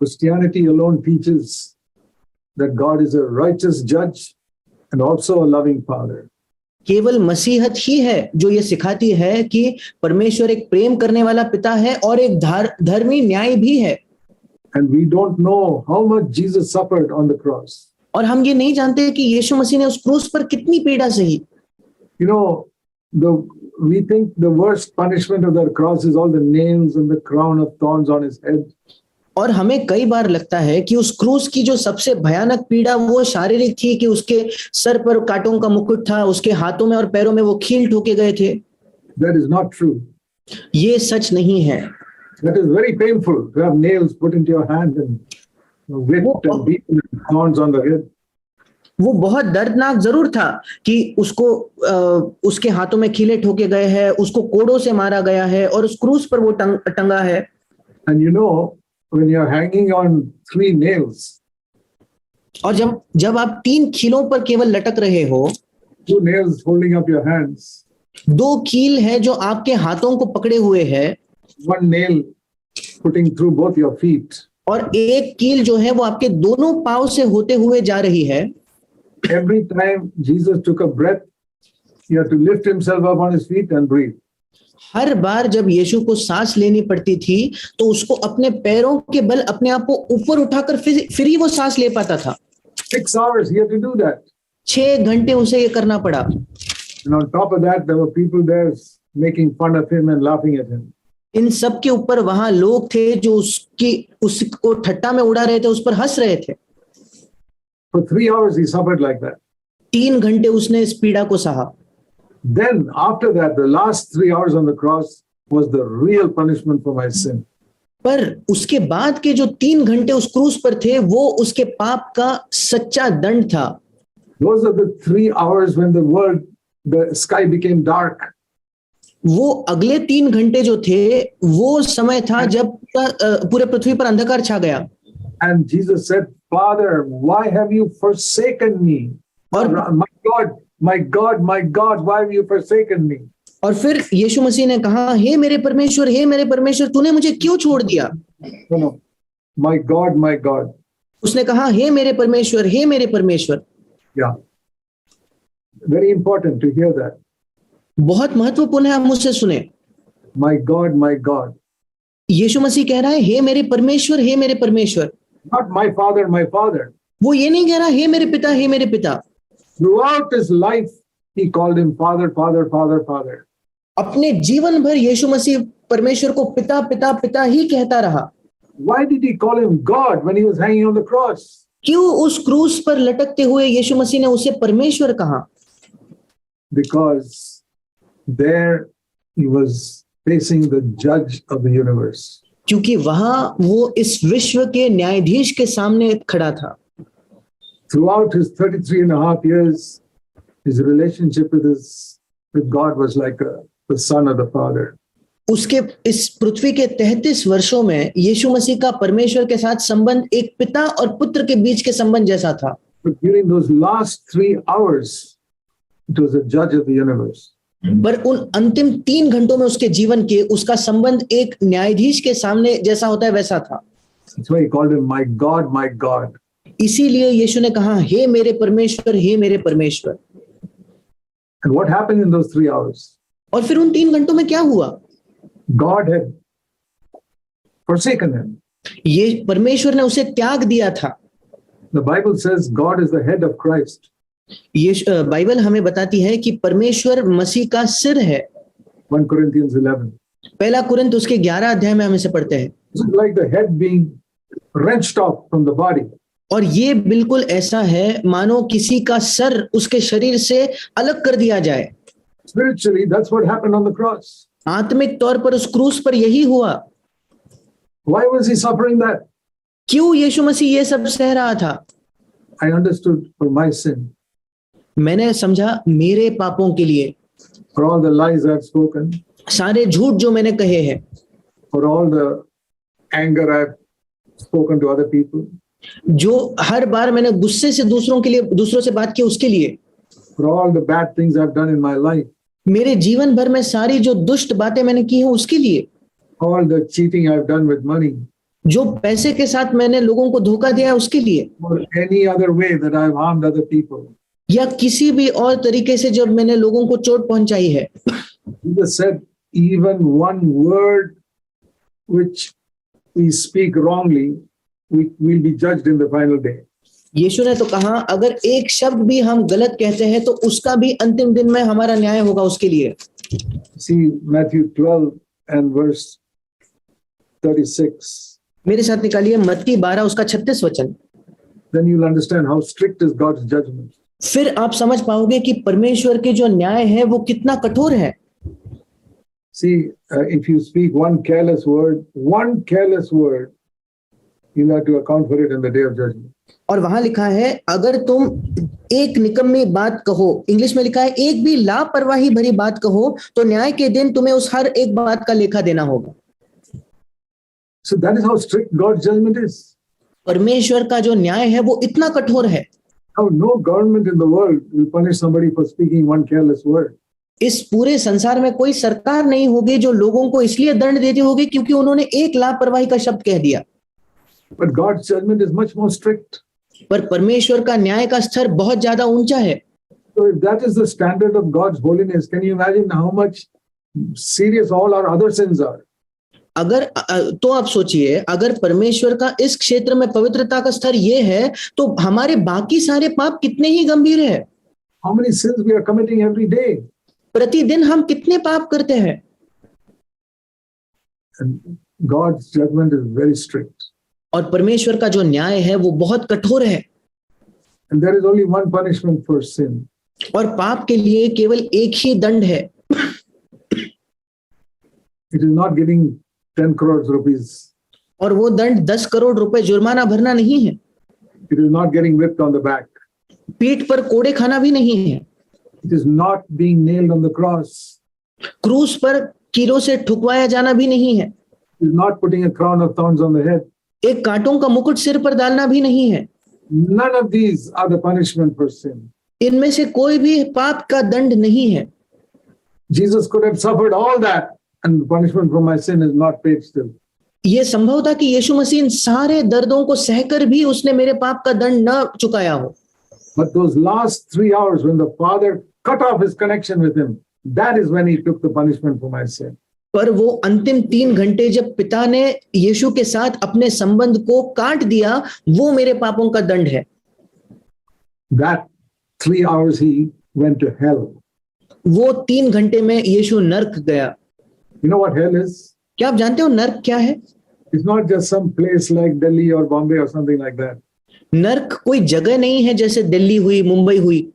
Christianity alone teaches that God is a righteous judge and also a loving father. केवल मसीहत ही है जो ये सिखाती है कि परमेश्वर एक प्रेम करने वाला पिता है और एक धर्मी न्याय भी है. And we don't know how much Jesus suffered on the cross. और हम ये नहीं जानते कि यीशु मसीह ने उस क्रूस पर कितनी पीड़ा सही. You know, we think the worst punishment of the cross is all the nails and the crown of thorns on his head. और हमें कई बार लगता है कि उस क्रूस की जो सबसे भयानक पीड़ा वो शारीरिक थी कि उसके सर पर कांटों का मुकुट था, उसके हाथों में और पैरों में वो कील ठोके गए थे। That is not true. ये सच नहीं है। That is very painful to have nails put into your hand and whipped and beaten and thorns on the head. वो बहुत दर्दनाक जरूर था कि उसको उसके हाथों में कीले ठोके गए हैं, उसको कोड़ों से मारा गया है और उस क्रूस पर वो टंगा है। And you know, when you're hanging on 3 nails, और जब आप 3 कीलों पर केवल लटक रहे हो, 2 nails holding up your hands, 2 कील है जो आपके हाथों को पकड़े हुए है, 1 nail putting through both your feet. और एक कील जो है वो आपके दोनों पांव से होते हुए जा रही है। Every time Jesus took a breath, he had to lift himself up on his feet and breathe. हर बार जब यीशु को सांस लेनी पड़ती थी तो उसको अपने पैरों के बल अपने आप को ऊपर उठाकर फिर ही वो सांस ले पाता था। 6 hours he had to do that. 6 घंटे उसे ये करना पड़ा। And on top of that, there were people there making fun of him and laughing at him. इन सब के ऊपर वहां लोग थे जो उसको ठट्टा में उड़ा रहे थे, उस पर हंस रहे थे। For 3 hours he suffered like that. 3 घंटे उसने इस पीड़ा को सहा। Then after that, the last 3 hours on the cross was the real punishment for my sin. पर उसके बाद के जो 3 घंटे उस क्रूस पर थे वो उसके पाप का सच्चा दंड था। Those are the 3 hours when the sky became dark. वो अगले 3 घंटे जो थे वो समय था जब पूरे पृथ्वी पर अंधकार छा गया। And Jesus said, Father, why have you forsaken me? और my God, why have you forsaken me? और फिर यीशु मसीह ने कहा, हे मेरे परमेश्वर, तूने मुझे क्यों छोड़ दिया? No, my God. उसने कहा, हे मेरे परमेश्वर। Yeah. Very important to hear that. बहुत महत्वपूर्ण है हम उसे सुने। My God. यीशु मसीह कह रहा है, हे मेरे परमेश्वर। Not my Father. वो ये नहीं कह रहा, हे मेरे पिता। Throughout his life, he called him Father. अपने जीवन भर यीशु मसीह परमेश्वर को पिता ही कहता रहा। Why did he call him God when he was hanging on the cross? क्यों उस क्रूस पर लटकते हुए यीशु मसीह ने उसे परमेश्वर कहा? Because there he was facing the judge of the universe. क्योंकि वहां वो इस विश्व के न्यायाधीश के सामने खड़ा था। Throughout his 33 and a half years, his relationship with God was like the son of the Father. उसके इस पृथ्वी के 33 वर्षों में यीशु मसीह का परमेश्वर के साथ संबंध एक पिता और पुत्र के बीच के संबंध जैसा था। But during those last 3 hours, it was the judge of the universe. पर उन अंतिम 3 घंटों में उसके जीवन के उसका संबंध एक न्यायाधीश के सामने जैसा होता है वैसा था। That's why he called him my God. इसीलिए यीशु ने कहा, हे मेरे परमेश्वर। And what happened in those 3 hours? और फिर उन 3 घंटों में क्या हुआ? God had forsaken him. ये परमेश्वर ने उसे त्याग दिया था। The Bible says God is the head of Christ. ये बाइबल हमें बताती है कि परमेश्वर मसीह का सिर है। 1 Corinthians 11. पहला कुरिन्थ उसके 11 अध्याय में हम इसे पढ़ते हैं। This is like the head being wrenched off from the body. और ये बिल्कुल ऐसा है मानो किसी का सर उसके शरीर से अलग कर दिया जाए। Spiritually, that's what happened on the cross. आत्मिक तौर पर उस क्रूस पर यही हुआ। Why was he suffering that? क्यों यीशु मसीह ये सब सह रहा था? I understood for my sin. मैंने समझा मेरे पापों के लिए। For all the lies I've spoken. सारे झूठ जो मैंने कहे हैं। For all the anger I've spoken to other people. जो हर बार मैंने गुस्से से दूसरों से बात की उसके लिए। For all the bad things I've done in my life. मेरे जीवन भर में सारी जो दुष्ट बातें मैंने की हैं उसके लिए। All the cheating I've done with money. जो पैसे के साथ मैंने लोगों को धोखा दिया उसके लिए। Or any other way that I've harmed other people. या किसी भी और तरीके से जब मैंने लोगों को चोट पहुंचाई है। Jesus said, even one word which we speak wrongly, we will be judged in the final day. यीशु ने तो कहा अगर एक शब्द भी हम गलत कहते हैं तो उसका भी अंतिम दिन में हमारा न्याय होगा उसके लिए। See Matthew 12 and verse 36. मेरे साथ निकालिए मत्ती 12 उसका 36 वचन। Then you'll understand how strict is God's judgment. फिर आप समझ पाओगे कि परमेश्वर के जो न्याय है वो कितना कठोर है। See, if you speak one careless word, you'll have to account for it in the day of judgment. और वहां लिखा है अगर तुम एक निकम्मी बात कहो, इंग्लिश में लिखा है एक भी लापरवाही भरी बात कहो तो न्याय के दिन तुम्हें उस हर एक बात का लेखा देना होगा। So that is how strict God's judgment is. परमेश्वर का जो न्याय है वो इतना कठोर है। Now, no government in the world will punish somebody for speaking one careless word. इस पूरे संसार में कोई सरकार नहीं होगी जो लोगों को इसलिए दंड देती होगी क्योंकि उन्होंने एक लापरवाही का शब्द कह दिया। But God's judgment is much more strict. पर परमेश्वर का न्याय का स्तर बहुत ज्यादा ऊंचा है। So if that is the standard of God's holiness, can you imagine how much serious all our other sins are? अगर तो आप सोचिए अगर परमेश्वर का इस क्षेत्र में पवित्रता का स्तर ये है तो हमारे बाकी सारे पाप कितने ही गंभीर है। How many sins we are committing every day? प्रतिदिन हम कितने पाप करते हैं। And God's judgment is very strict. और परमेश्वर का जो न्याय है वो बहुत कठोर है। And there is only one punishment for sin. और पाप के लिए केवल एक ही दंड है। It is not getting 10 crores rupees. और वो दंड 10 करोड़ रुपए जुर्माना भरना नहीं है। It is not getting whipped on the back. पीठ पर कोड़े खाना भी नहीं है। It is not being nailed on the cross. क्रूस पर कीलों से ठुकवाया जाना भी नहीं है। It is not putting a crown of thorns on the head. एक कांटों का मुकुट सिर पर डालना भी नहीं है। None of these are the punishment for sin. इनमें से कोई भी पाप का दंड नहीं है। Jesus could have suffered all that and the punishment for my sin is not paid still. ये संभव था कि यीशु मसीह इन सारे दर्दों को सहकर भी उसने मेरे पाप का दंड न चुकाया हो। But those last 3 hours when the Father cut off his connection with him, that is when he took the punishment for my sin. पर वो अंतिम 3 घंटे जब पिता ने यीशु के साथ अपने संबंध को काट दिया वो मेरे पापों का दंड है। That 3 hours he went to hell. वो 3 घंटे में यीशु नर्क गया। You know what hell is? क्या आप जानते हो नर्क क्या है? It's not just some place like Delhi or Bombay or something like that. नर्क कोई जगह नहीं है जैसे दिल्ली हुई, मुंबई हुई।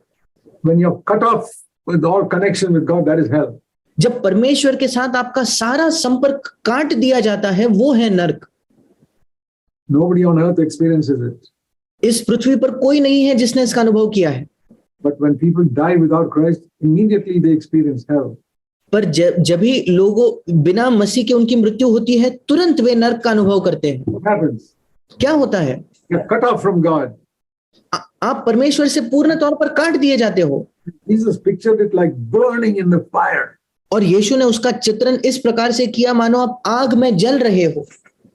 When you're cut off with all connection with God, that is hell. जब परमेश्वर के साथ आपका सारा संपर्क काट दिया जाता है वो है नर्क। Nobody on earth experiences it. इस पृथ्वी पर कोई नहीं है जिसने इसका अनुभव किया है। But when people die without Christ, immediately they experience hell. पर जब भी लोगों बिना मसीह के उनकी मृत्यु होती है तुरंत वे नर्क का अनुभव करते हैं। What happens? क्या होता है? You're cut off from God. आप परमेश्वर से पूर्ण तौर पर काट दिए जाते हो। Jesus pictured it like burning in the fire. और यीशु ने उसका चित्रण इस प्रकार से किया मानो आप आग में जल रहे हो।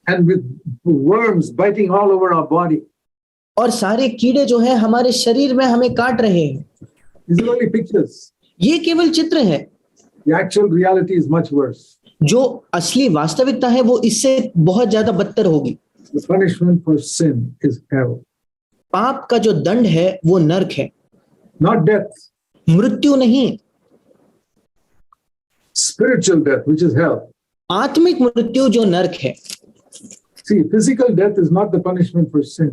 And with worms biting all over our body. और सारे कीड़े जो है हमारे शरीर में हमें काट रहे हैं। These are only pictures. ये केवल चित्र है। The actual reality is much worse. जो असली वास्तविकता है वो इससे बहुत ज्यादा बदतर होगी। The punishment for sin is hell. पाप का जो दंड है वो नर्क है। Not death. मृत्यु नहीं। Spiritual death, which is hell. आत्मिक मृत्यु जो नर्क है। See, physical death is not the punishment for sin.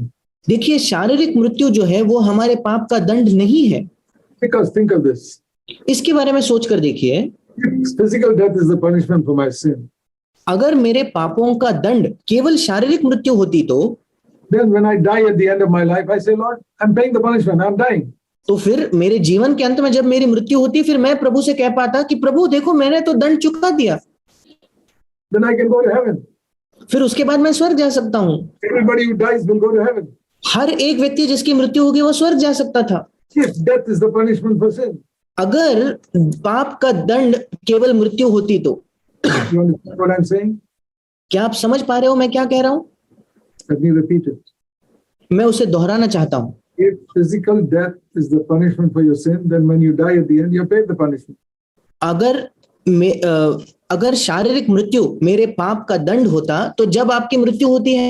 देखिए शारीरिक मृत्यु जो है वो हमारे पाप का दंड नहीं है। Because think of this. इसके बारे में सोचकर देखिए। If physical death is the punishment for my sin, अगर मेरे पापों का दंड केवल शारीरिक मृत्यु होती तो then when I die at the end of my life, I say, Lord, I'm paying the punishment. I'm dying. तो फिर मेरे जीवन के अंत में जब मेरी मृत्यु होती फिर मैं प्रभु से कह पाता कि प्रभु देखो मैंने तो दंड चुका दिया। Then I can go to heaven. फिर उसके बाद मैं स्वर्ग जा सकता हूँ। Everybody who dies will go to heaven. हर एक व्यक्ति जिसकी मृत्यु होगी वो स्वर्ग जा सकता था। If death is the punishment for sin. अगर पाप का दंड केवल मृत्यु होती तो You understand what I'm saying? क्या आप समझ पा रहे हो मैं क्या कह रहा हूं? Let me repeat it. मैं उसे दोहराना चाहता हूं। If physical death is the punishment for your sin, then when you die at the end, you're paid the punishment. अगर शारीरिक मृत्यु मेरे पाप का दंड होता तो जब आपकी मृत्यु होती है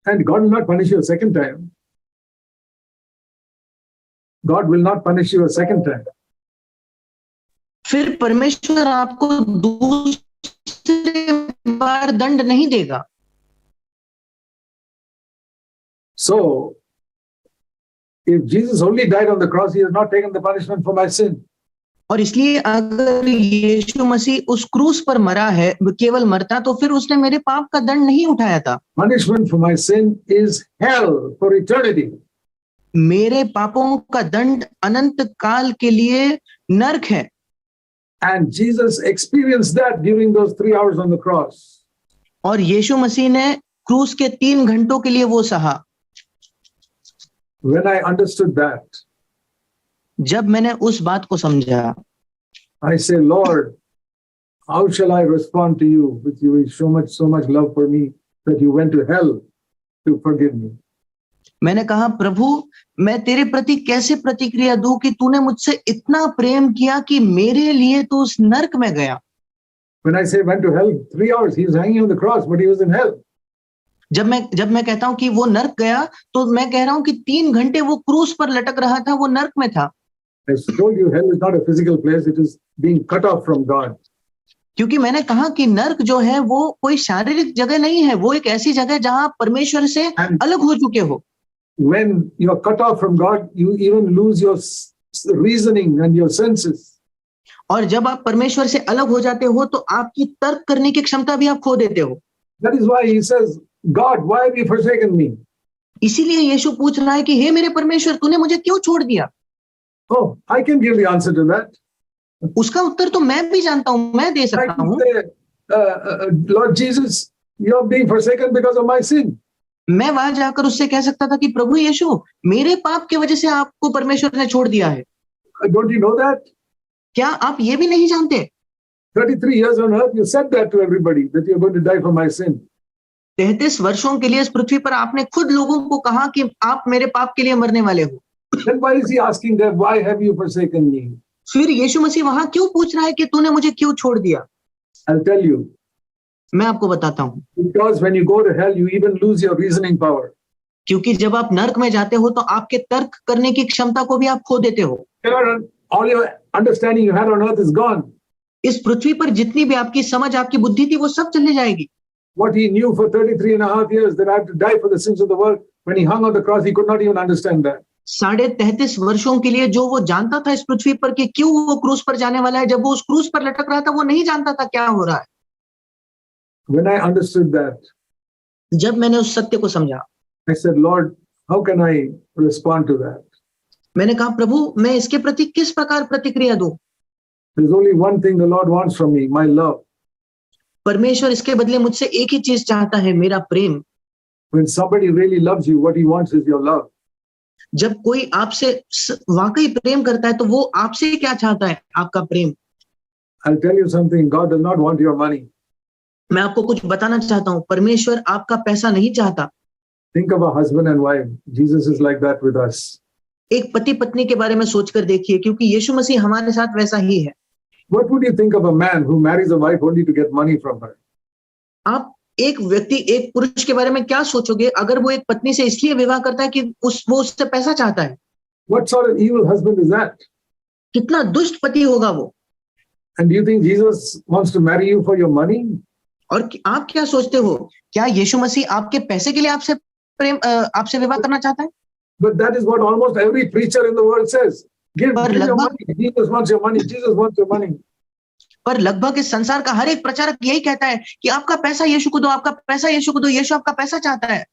And God will not punish you a second time. God will not punish you a second time. फिर परमेश्वर आपको दूसरी बार दंड नहीं देगा। So, if Jesus only died on the cross, he has not taken the punishment for my sin. और इसलिए अगर यीशु मसीह उस क्रूस पर मरा है, केवल मरता, तो फिर उसने मेरे पाप का दंड नहीं उठाया था। Punishment for my sin is hell for eternity. मेरे पापों का दंड अनंत काल के लिए नरक है। And Jesus experienced that during those 3 hours on the cross. और यीशु मसीह ने क्रूस के 3 घंटों के लिए वो सहा। When I understood that, जब मैंने उस बात को समझा, I say, Lord, how shall I respond to you with you so much love for me that you went to hell to forgive me? मैंने कहा, प्रभु, मैं तेरे प्रति कैसे प्रतिक्रिया दूं कि तूने मुझसे इतना प्रेम किया कि मेरे लिए तू उस नरक में गया। When I say went to hell, 3 hours, he was hanging on the cross, but he was in hell. जब मैं कहता हूं कि वो नरक गया, तो मैं कह रहा हूं कि 3 घंटे वो क्रूस पर लटक रहा था, वो नरक में था। I told you, hell is not a physical place, it is being cut off from God. क्योंकि मैंने कहा कि नरक जो है वो कोई शारीरिक जगह नहीं है, वो एक ऐसी जगह है जहां आप परमेश्वर से अलग हो चुके हो। When you are cut off from God, you even lose your reasoning and your senses. और जब आप परमेश्वर से अलग हो जाते हो तो आपकी तर्क करने की क्षमता भी आप खो देते हो। That is why he says, God, why have you forsaken me? इसीलिए यीशु पूछ रहा है कि हे मेरे परमेश्वर, तूने मुझे क्यों छोड़ दिया? Oh, I can give the answer to that. उसका उत्तर तो मैं भी जानता हूं, मैं दे I सकता can हूं। say, Lord Jesus, you are being forsaken because of my sin. मैं वहां जाकर उससे कह सकता था कि प्रभु यीशु, मेरे पाप की वजह से आपको परमेश्वर ने छोड़ दिया है। Don't you know that? क्या आप ये भी नहीं जानते? 33 years on earth, you said that to everybody, that you're going to die for my sin. 33 वर्षों के लिए इस पृथ्वी पर आपने खुद लोगों को कहा कि आप मेरे पाप के लिए मरने वाले हो। Then why is he asking them, why have you forsaken me? फिर यीशु मसीह वहां क्यों पूछ रहा है कि तूने मुझे क्यों छोड़ दिया? I'll tell you. मैं आपको बताता हूं। Because when you go to hell, you even lose your reasoning power. क्योंकि जब आप नरक में जाते हो तो आपके तर्क करने की क्षमता को भी आप खो देते हो। All your understanding you had on earth is gone. इस पृथ्वी पर जितनी भी आपकी समझ, आपकी बुद्धि थी, वो सब चली जाएगी। What he knew for 33 and a half years, that I have to die for the sins of the world, when he hung on the cross, he could not even understand that. 33.5 वर्षों के लिए जो वो जानता था इस पृथ्वी पर कि क्यों वो क्रूस पर जाने वाला है, जब वो उस क्रूस पर लटक रहा था, वो नहीं जानता था क्या हो रहा है। When I understood that, जब मैंने उस सत्य को समझा, I said, Lord, how can I respond to that? मैंने कहा, प्रभु, मैं इसके प्रति किस प्रकार प्रतिक्रिया दूं? There's only one thing the Lord wants from me, my love. परमेश्वर इसके बदले मुझसे एक ही चीज चाहता है, मेरा प्रेम। When somebody really loves you, what he wants is your love. जब कोई आपसे वाकई प्रेम करता है तो वो आपसे क्या चाहता है? आपका प्रेम। I'll tell you something, God does not want your money. मैं आपको कुछ बताना चाहता हूं, परमेश्वर आपका पैसा नहीं चाहता। Think of a husband and wife. Jesus is like that with us. एक पति पत्नी के बारे में सोचकर देखिए, क्योंकि यीशु मसीह हमारे साथ वैसा ही है। What would you think of a man who marries a wife only to get money from her? आप एक व्यक्ति, एक पुरुष के बारे में क्या सोचोगे अगर वो एक पत्नी से इसलिए विवाह करता है कि वो उससे पैसा चाहता है? What sort of evil husband is that? कितना दुष्ट पति होगा वो? And do you think Jesus wants to marry you for your money? और आप क्या सोचते हो, क्या यीशु मसीह आपके पैसे के लिए आपसे विवाह करना चाहता है? But that is what almost every preacher in the world says. Give your money. Jesus wants your money. Jesus wants your money. पर लगभग इस संसार का हर एक प्रचारक यही कहता है कि आपका पैसा यीशु को दो, आपका पैसा यीशु को दो, यीशु आपका पैसा चाहता है।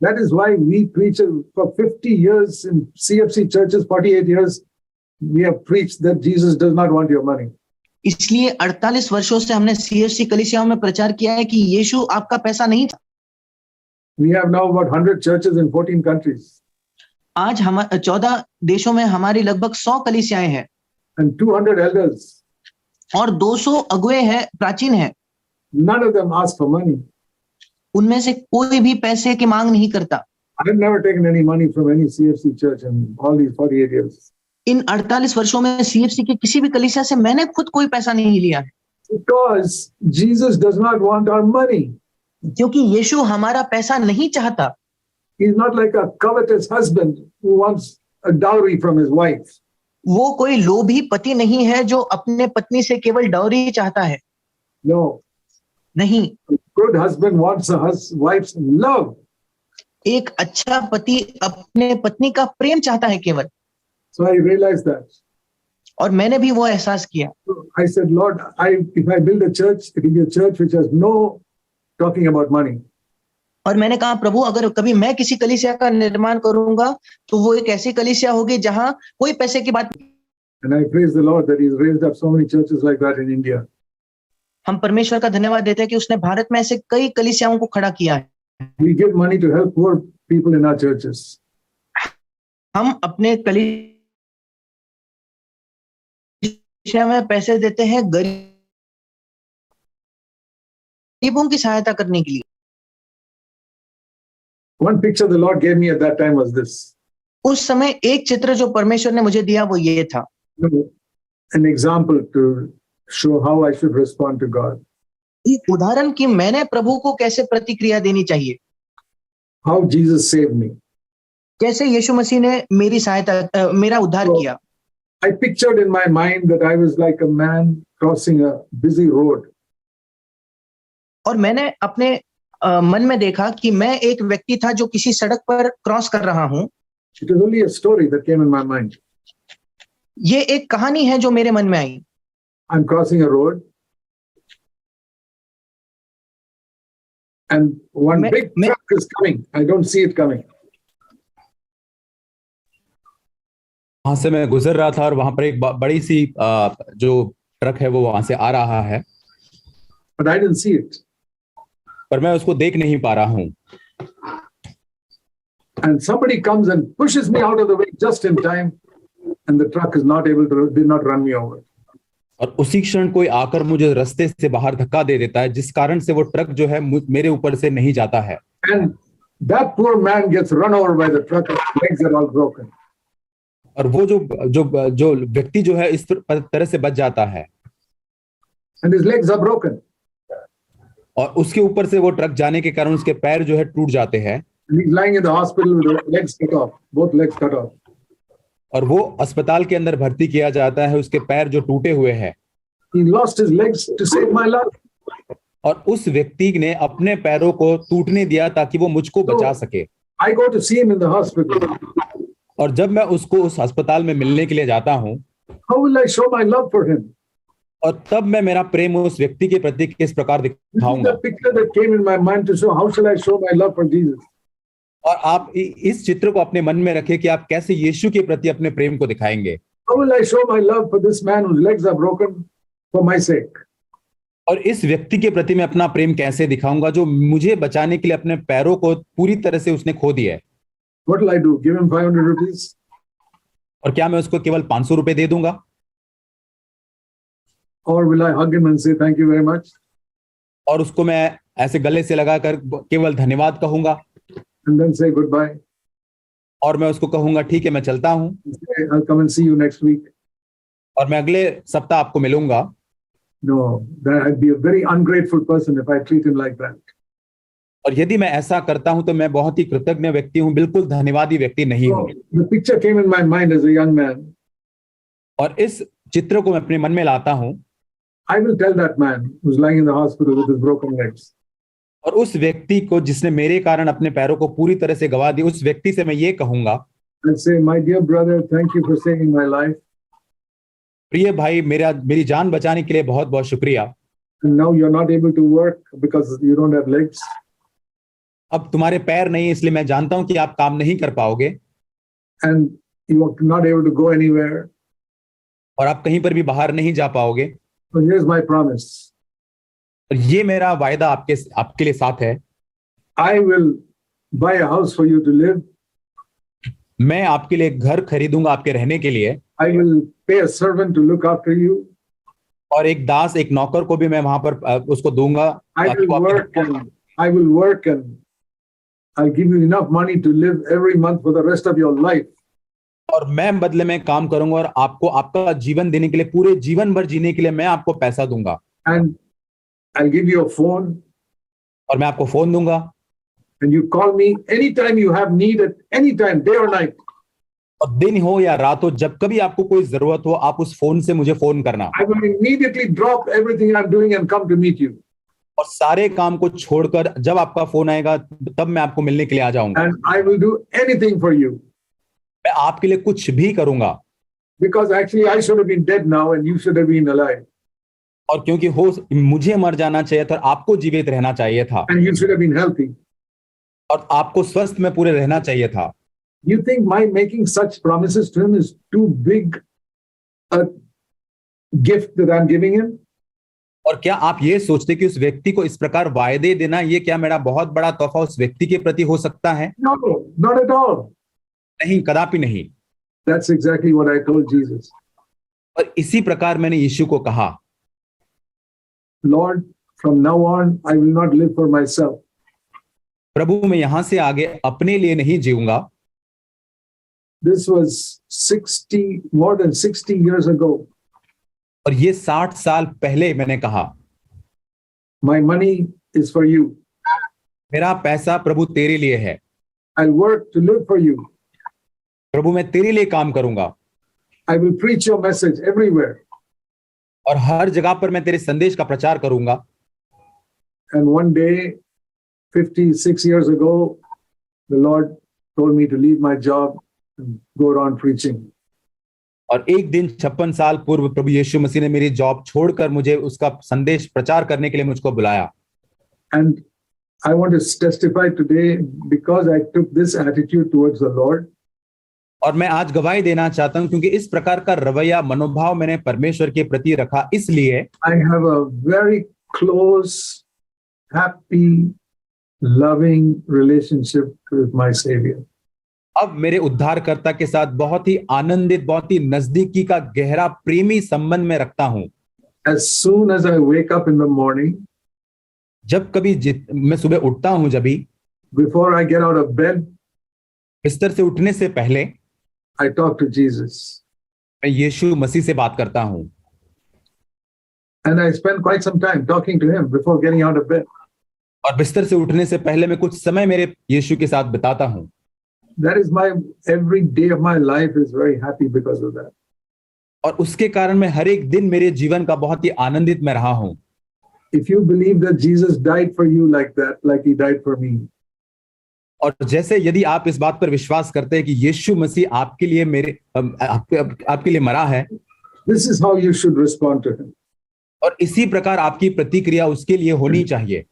That is why we preach for 50 years in CFC churches, 48 years, we have preached that Jesus does not want your money. इसलिए 48 वर्षों से हमने CFC कलीसियाओं में प्रचार किया है कि यीशु आपका पैसा नहीं चाहता। We have now about 100 churches in 14 countries. आज हम 14 देशों में हमारी लगभग 100 कलीसियाएं हैं। And 200 elders. और 200 अगुए हैं, प्राचीन हैं। None of them ask for money. उनमें से कोई भी पैसे की मांग नहीं करता। I've never taken any money from any CFC church in all these 48 years. इन 48 वर्षों में CFC के किसी भी कलीसिया से मैंने खुद कोई पैसा नहीं लिया है। Because Jesus does not want our money. क्योंकि यीशु हमारा पैसा नहीं चाहता। He's not like a covetous husband who wants a dowry from his wife. वो कोई लोभी पति नहीं है जो अपने पत्नी से केवल डाउरी चाहता है। No, नहीं, good husband wants a wife's love. एक अच्छा पति अपने पत्नी का प्रेम चाहता है केवल। So I realized that. और मैंने भी वो एहसास किया। So I said, Lord, if I build a church, it will be a church which has no talking about money. और मैंने कहा, प्रभु, अगर कभी मैं किसी कलीसिया का निर्माण करूंगा तो वो एक ऐसी कलीसिया होगी जहां कोई पैसे की बात। And I praise the Lord that He's raised up so many churches like that in India. हम परमेश्वर का धन्यवाद देते हैं कि उसने भारत में ऐसे कई कलीसियाओं को खड़ा किया है। We give money to help poor people in our churches. हम अपने कलीसिया में पैसे देते हैं गरीबों की सहायता करने के लिए। One picture the Lord gave me at that time was this. उस समय एक चित्र जो परमेश्वर ने मुझे दिया वो ये था। An example to show how I should respond to God. एक उदाहरण कि मैंने प्रभु को कैसे प्रतिक्रिया देनी चाहिए। How Jesus saved me. कैसे यीशु मसीह ने मेरी सहायता मेरा उद्धार किया। I pictured in my mind that I was like a man crossing a busy road. और मैंने अपने मन में देखा कि मैं एक व्यक्ति था जो किसी सड़क पर क्रॉस कर रहा हूं। It was only a story that came in my mind. ये एक कहानी है जो मेरे मन में आई। I'm crossing a road, and one big truck is coming. I don't see it coming. वहां से मैं गुजर रहा था और वहां पर एक बड़ी सी जो ट्रक है वो वहां से आ रहा है, But I didn't see it. पर मैं उसको देख नहीं पा रहा हूं। And somebody comes and pushes me out of the way just in time, and the truck is not able to, did not run me over. और उसी क्षण कोई आकर मुझे रास्ते से बाहर धक्का दे देता है, जिस कारण से वो ट्रक जो है मेरे ऊपर से नहीं जाता है। And that poor man gets run over by the truck. His legs are all broken. और वो जो व्यक्ति जो है इस तरह से बच जाता है, And his legs are broken. और उसके ऊपर से वो ट्रक जाने के कारण उसके पैर जो है टूट जाते हैं। And he's lying in the hospital with the legs cut off, both legs cut off. और वो अस्पताल के अंदर भर्ती किया जाता है, उसके पैर जो टूटे हुए हैं। He lost his legs to save my life. और उस व्यक्ति ने अपने पैरों को टूटने दिया ताकि वो मुझको बचा सके। I go to see him in the hospital. और जब मैं उसको उस अस्पताल में मिलने के लिए जाता हूं, How will I show my love for him? और तब मैं मेरा प्रेम उस व्यक्ति के प्रति किस प्रकार This is दिखाऊंगा। the picture that came in my mind to show how shall I show my love for Jesus. और आप इस चित्र को अपने मन में रखें कि आप कैसे यीशु के प्रति अपने प्रेम को दिखाएंगे। How will I show my love for this man whose legs are broken for my sake? और इस व्यक्ति के प्रति मैं अपना प्रेम कैसे दिखाऊंगा जो मुझे बचाने के लिए अपने पैरों को पूरी तरह से उसने खो दिया है। What will I do? Give him 500 rupees? और क्या मैं उसको केवल 500 रुपए दे दूंगा? Or will I hug him and say thank you very much? और उसको मैं ऐसे गले से लगाकर केवल धन्यवाद कहूंगा And then say goodbye? और मैं उसको कहूंगा ठीक है मैं चलता हूं Say, I'll come and see you next week. और मैं अगले सप्ताह आपको मिलूंगा? No, then I'd be a very ungrateful person if I treat him like that. और यदि मैं ऐसा करता हूं तो मैं बहुत ही कृतज्ञ व्यक्ति हूं, बिल्कुल धन्यवादी व्यक्ति नहीं हूं। So, the picture came in my mind as a young man. और इस चित्र को मैं अपने मन में लाता हूं। I will tell that man who's lying in the hospital with his broken legs. और उस व्यक्ति को जिसने मेरे कारण अपने पैरों को पूरी तरह से गवा दी, उस व्यक्ति से मैं ये कहूंगा, I'll say, my dear brother, thank you for saving my life. प्रिय भाई, मेरी जान बचाने के लिए बहुत बहुत शुक्रिया। And now you're not able to work because you don't have legs. अब तुम्हारे पैर नहीं, इसलिए मैं जानता हूं कि आप काम नहीं कर पाओगे। And you are not able to go anywhere. और आप कहीं पर भी बाहर नहीं जा पाओगे। So here's my promise. और ये मेरा वायदा आपके लिए साथ है। I will buy a house for you to live. मैं आपके लिए घर खरीदूंगा आपके रहने के लिए। I will pay a servant to look after you. और एक दास, एक नौकर को भी मैं वहां पर उसको दूंगा। I will work and I'll give you enough money to live every month for the rest of your life. और मैं बदले में काम करूंगा और आपको आपका जीवन देने के लिए, पूरे जीवन भर जीने के लिए मैं आपको पैसा दूंगा। And I'll give you a phone. और मैं आपको फोन दूंगा। And you call me anytime you have need, at any time, day or night. और दिन हो या रात हो, जब कभी आपको कोई जरूरत हो, आप उस फोन से मुझे फोन करना। I will immediately drop everything I'm doing and come to meet you. और सारे काम को छोड़कर जब आपका फोन आएगा तब मैं आपको मिलने के लिए आ जाऊंगा। And I will do anything for you. मैं आपके लिए कुछ भी करूंगा। Because actually I should have been dead now and you should have been alive. और क्योंकि मुझे मर जाना चाहिए था और आपको जीवित रहना चाहिए था, And you should have been healthy. और आपको स्वस्थ में पूरे रहना चाहिए था। You think my making such promises to him is too big a gift that I'm giving him? और क्या आप ये सोचते कि उस व्यक्ति को इस प्रकार वायदे देना, ये क्या मेरा बहुत बड़ा तोहफा उस व्यक्ति के प्रति हो सकता है? No, not at all. नहीं, कदापि नहीं। That's exactly what I told Jesus. और इसी प्रकार मैंने यीशु को कहा, Lord, from now on, I will not live for myself. प्रभु मैं यहां से आगे अपने लिए नहीं जीऊंगा। This was more than 60 years ago. और ये 60 साल पहले मैंने कहा, My money is for you. मेरा पैसा प्रभु तेरे लिए है। I'll work to live for you. प्रभु मैं तेरे लिए काम करूंगा। I will preach your message everywhere. और हर जगह पर मैं तेरे संदेश का प्रचार करूंगा। And one day, 56 years ago, the Lord told me to leave my job and go around preaching. और एक दिन 56 साल पूर्व प्रभु यीशु मसीह ने मेरी जॉब छोड़कर मुझे उसका संदेश प्रचार करने के लिए मुझको बुलाया। And I want to testify today because I took this attitude towards the Lord. और मैं आज गवाही देना चाहता हूं क्योंकि इस प्रकार का रवैया मनोभाव मैंने परमेश्वर के प्रति रखा, इसलिए I have a very close, happy, loving relationship with my Savior. अब मेरे उद्धारकर्ता के साथ बहुत ही आनंदित, बहुत ही नजदीकी का गहरा प्रेमी संबंध में रखता हूं। As soon as I wake up in the morning, जब कभी मैं सुबह उठता हूं, जब भी before I get out of bed, बिस्तर से उठने से पहले I talk to Jesus. मैं यीशु मसीह से बात करता हूं। And I spend quite some time talking to him before getting out of bed. और बिस्तर से उठने से पहले मैं कुछ समय मेरे यीशु के साथ बिताता हूं। That is every day of my life is very happy because of that. और उसके कारण मैं हर एक दिन मेरे जीवन का बहुत ही आनंदित में रहा हूं। If you believe that Jesus died for you like that, like he died for me, और जैसे यदि आप इस बात पर विश्वास करते हैं कि यीशु मसीह आपके लिए आपके लिए मरा है, this is how you should respond to him. और इसी प्रकार आपकी प्रतिक्रिया उसके लिए होनी चाहिए।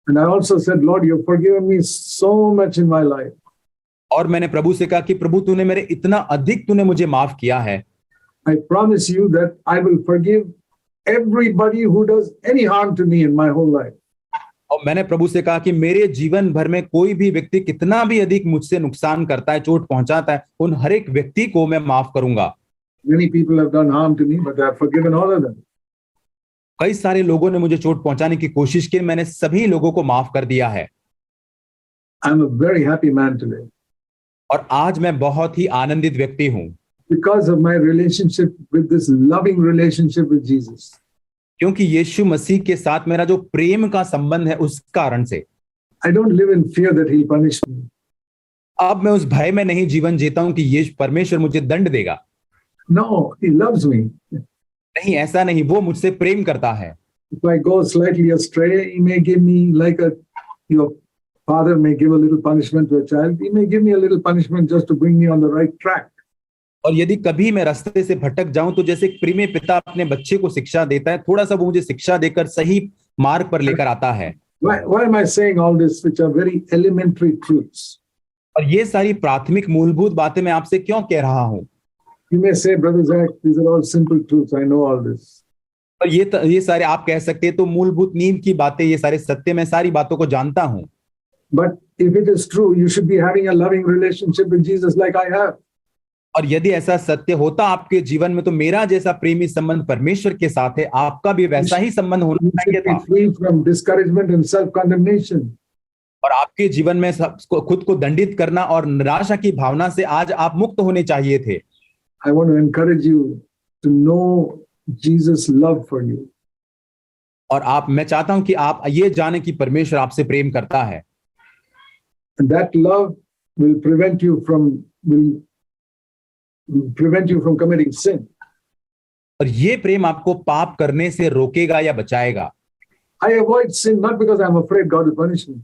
And I also said, Lord, you've forgiven me so much in my life. और मैंने प्रभु से कहा कि प्रभु तूने मेरे इतना अधिक तूने मुझे माफ किया है। I promise you that I will forgive everybody who does any harm to me in my whole life. और मैंने प्रभु से कहा कि मेरे जीवन भर में कोई भी व्यक्ति कितना भी अधिक मुझसे नुकसान करता है, चोट पहुंचाता है, उन हर एक व्यक्ति को मैं माफ करूंगा। Many people have done harm to me, but I have forgiven all of them. कई सारे लोगों ने मुझे चोट पहुंचाने की कोशिश की, मैंने सभी लोगों को माफ कर दिया है। I'm a very happy man today. और आज मैं बहुत ही आनंदित व्यक्ति हूं because of my relationship with this loving relationship with Jesus. क्योंकि यीशु मसीह के साथ मेरा जो प्रेम का संबंध है उस कारण से। I don't live in fear that he'll punish me. अब मैं उस भय में नहीं जीवन जीता हूं कि ये परमेश्वर मुझे दंड देगा। No, he loves me. नहीं, ऐसा नहीं, वो मुझसे प्रेम करता है। If I go slightly astray, he may give me like your father may give a little punishment to a child. He may give me a little punishment just to bring me on the right track. और यदि कभी मैं रास्ते से भटक जाऊं तो जैसे एक प्रेमी पिता अपने बच्चे को शिक्षा देता है, थोड़ा सा वो मुझे शिक्षा देकर सही मार्ग पर लेकर आता है। Why am I saying all this, which are very elementary truths? और ये सारी प्राथमिक मूलभूत बातें मैं आपसे क्यों कह रहा हूं? You may say, Brother Zach, these are all simple truths. I know all this. और ये सारे आप कह सकते हैं तो मूलभूत नींव की बातें, ये सारे सत्य, मैं सारी बातों को जानता हूं। But if it is true, you should be having a loving relationship with Jesus like I have. और यदि ऐसा सत्य होता आपके जीवन में तो मेरा जैसा प्रेमी संबंध परमेश्वर के साथ है, आपका भी वैसा ही संबंध होना चाहिए था। Free from discouragement and self-condemnation. और आपके जीवन में खुद को दंडित करना और निराशा की भावना से आज आप मुक्त होने चाहिए थे। I want to encourage you to know Jesus' love for you. और मैं चाहता हूं कि आप ये जाने कि परमेश्वर आपसे प्रेम करता है। And that love will prevent you from committing sin. और ये प्रेम आपको पाप करने से रोकेगा या बचाएगा। I avoid sin not because I'm afraid God will punish me.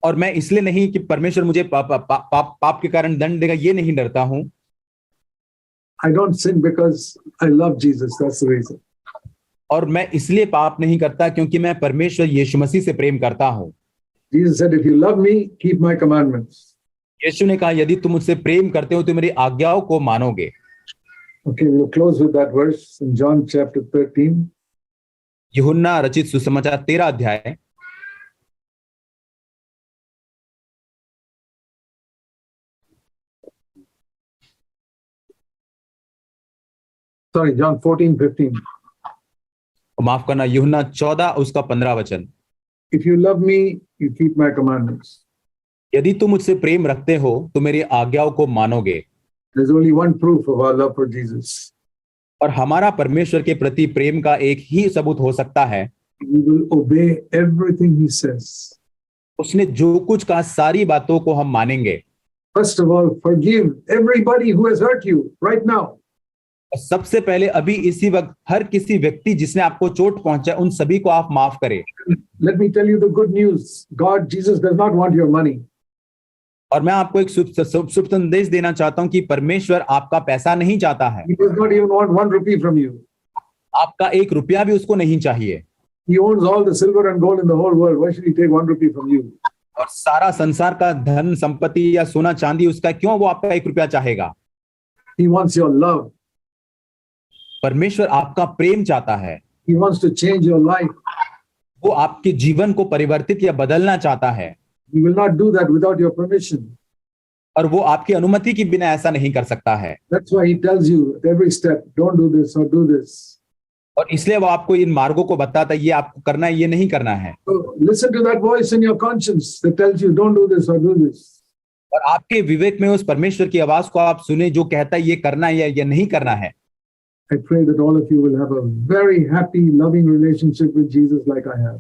और मैं इसलिए नहीं कि परमेश्वर मुझे पाप के कारण दंड देगा, ये नहीं डरता हूं। I don't sin because I love Jesus. That's the reason. और मैं इसलिए पाप नहीं करता क्योंकि मैं परमेश्वर यीशु मसीह से प्रेम करता हूं। Jesus said, if you love me, keep my commandments. यीशु ने कहा, यदि तुम मुझसे प्रेम करते हो तो मेरी आज्ञाओं को मानोगे। Okay, we'll close with that verse in John chapter 13. यूहन्ना रचित सुसमाचार 13 अध्याय। Sorry, John 14:15. माफ करना, यूहन्ना 14 उसका 15 वचन। If you love me, you keep my commandments. यदि तुम मुझसे प्रेम रखते हो तो मेरी आज्ञाओं को मानोगे। There's only one proof of our love for Jesus. और हमारा परमेश्वर के प्रति प्रेम का एक ही सबूत हो सकता है, We will obey everything he says. उसने जो कुछ कहा सारी बातों को हम मानेंगे। First of all, forgive everybody who has hurt you right now. सबसे पहले अभी इसी वक्त हर किसी व्यक्ति जिसने आपको चोट पहुंचाया उन सभी को आप माफ करें। Let me tell you the good news. God, Jesus does not want your money. और मैं आपको एक शुभ संदेश देना चाहता हूं कि परमेश्वर आपका पैसा नहीं चाहता है। He does not even want 1 rupee from you. आपका 1 रुपया भी उसको नहीं चाहिए। He owns all the silver and gold in the whole world. Why should he take 1 rupee from you? और सारा संसार का धन संपत्ति या सोना चांदी उसका, क्यों वो आपका 1 रुपया चाहेगा? He wants your love. परमेश्वर आपका प्रेम चाहता है। He wants to change your life. वो आपके जीवन को परिवर्तित या बदलना चाहता है। He will not do that without your permission. और वो आपकी अनुमति के बिना ऐसा नहीं कर सकता है। That's why he tells you at every step, don't do this or do this. और इसलिए वो आपको इन मार्गों को बताता है, ये आपको करना है, ये नहीं करना है। So listen to that voice in your conscience that tells you, don't do this or do this. और आपके विवेक में उस परमेश्वर की आवाज को आप सुने जो कहता है ये करना है या ये नहीं करना है। I pray that all of you will have a very happy, loving relationship with Jesus like I have.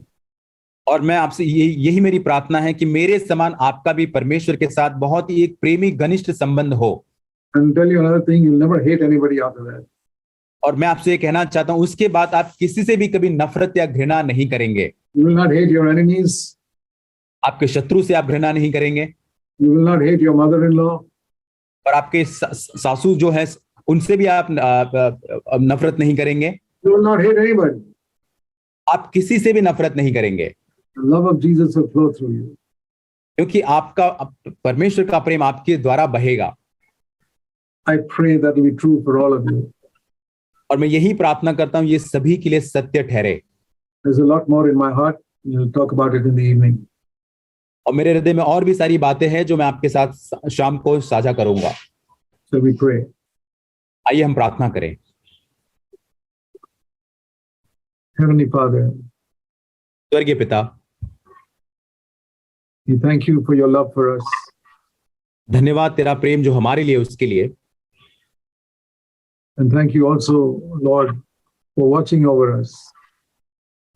और मैं आपसे यही मेरी प्रार्थना है कि मेरे समान आपका भी परमेश्वर के साथ बहुत ही एक प्रेमी घनिष्ठ संबंध हो। And tell you another thing, you'll never hate anybody after that. और मैं आपसे ये कहना चाहता हूं, उसके बाद आप किसी से भी कभी नफरत या घृणा नहीं करेंगे। You will not hate your enemies. आपके शत्रु से आप घृणा नहीं करेंगे। You will not hate your mother-in-law. और आपके सासू जो है उनसे भी आप नफरत नहीं करेंगे। You will not hate anybody. आप किसी से भी नफरत नहीं करेंगे। The love of Jesus will flow through you. क्योंकि आपका परमेश्वर का प्रेम आपके द्वारा बहेगा। I pray that will be true for all of you. और मैं यही प्रार्थना करता हूं ये सभी के लिए सत्य ठहरे। There's a lot more in my heart. We'll talk about it in the evening. और मेरे हृदय में और भी सारी बातें हैं जो मैं आपके साथ शाम को साझा करूंगा। So we pray. आइए हम प्रार्थना करें। Heavenly Father, स्वर्गीय पिता, we thank you for your love for us. धन्यवाद तेरा प्रेम जो हमारे लिए उसके लिए। And thank you also, Lord, for watching over us.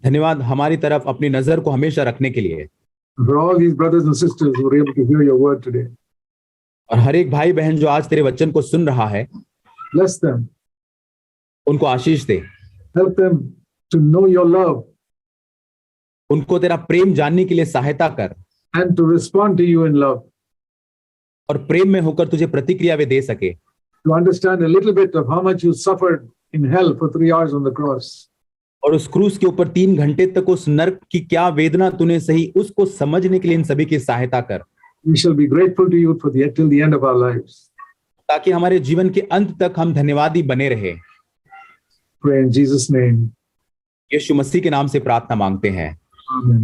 धन्यवाद हमारी तरफ अपनी नजर को हमेशा रखने के लिए। For all these brothers and sisters who were able to hear your word today. और हर एक भाई बहन जो आज तेरे वचन को सुन रहा है, Bless them. उनको आशीष दे। Help them to know your love उनको तेरा प्रेम जानने के लिए सहायता कर and to respond to you in love. और प्रेम में होकर तुझे प्रतिक्रिया वे दे सके। To understand a little bit of how much you suffered in hell for 3 hours on the cross. और उस क्रूस के ऊपर 3 घंटे तक उस नरक की क्या वेदना तूने सही, उसको समझने के लिए इन सभी की सहायता कर। We shall be grateful to you till the end of our lives. ताकि हमारे जीवन के अंत तक हम धन्यवादी बने रहे। Pray in Jesus' name. यीशु मसीह के नाम से प्रार्थना मांगते हैं। Amen.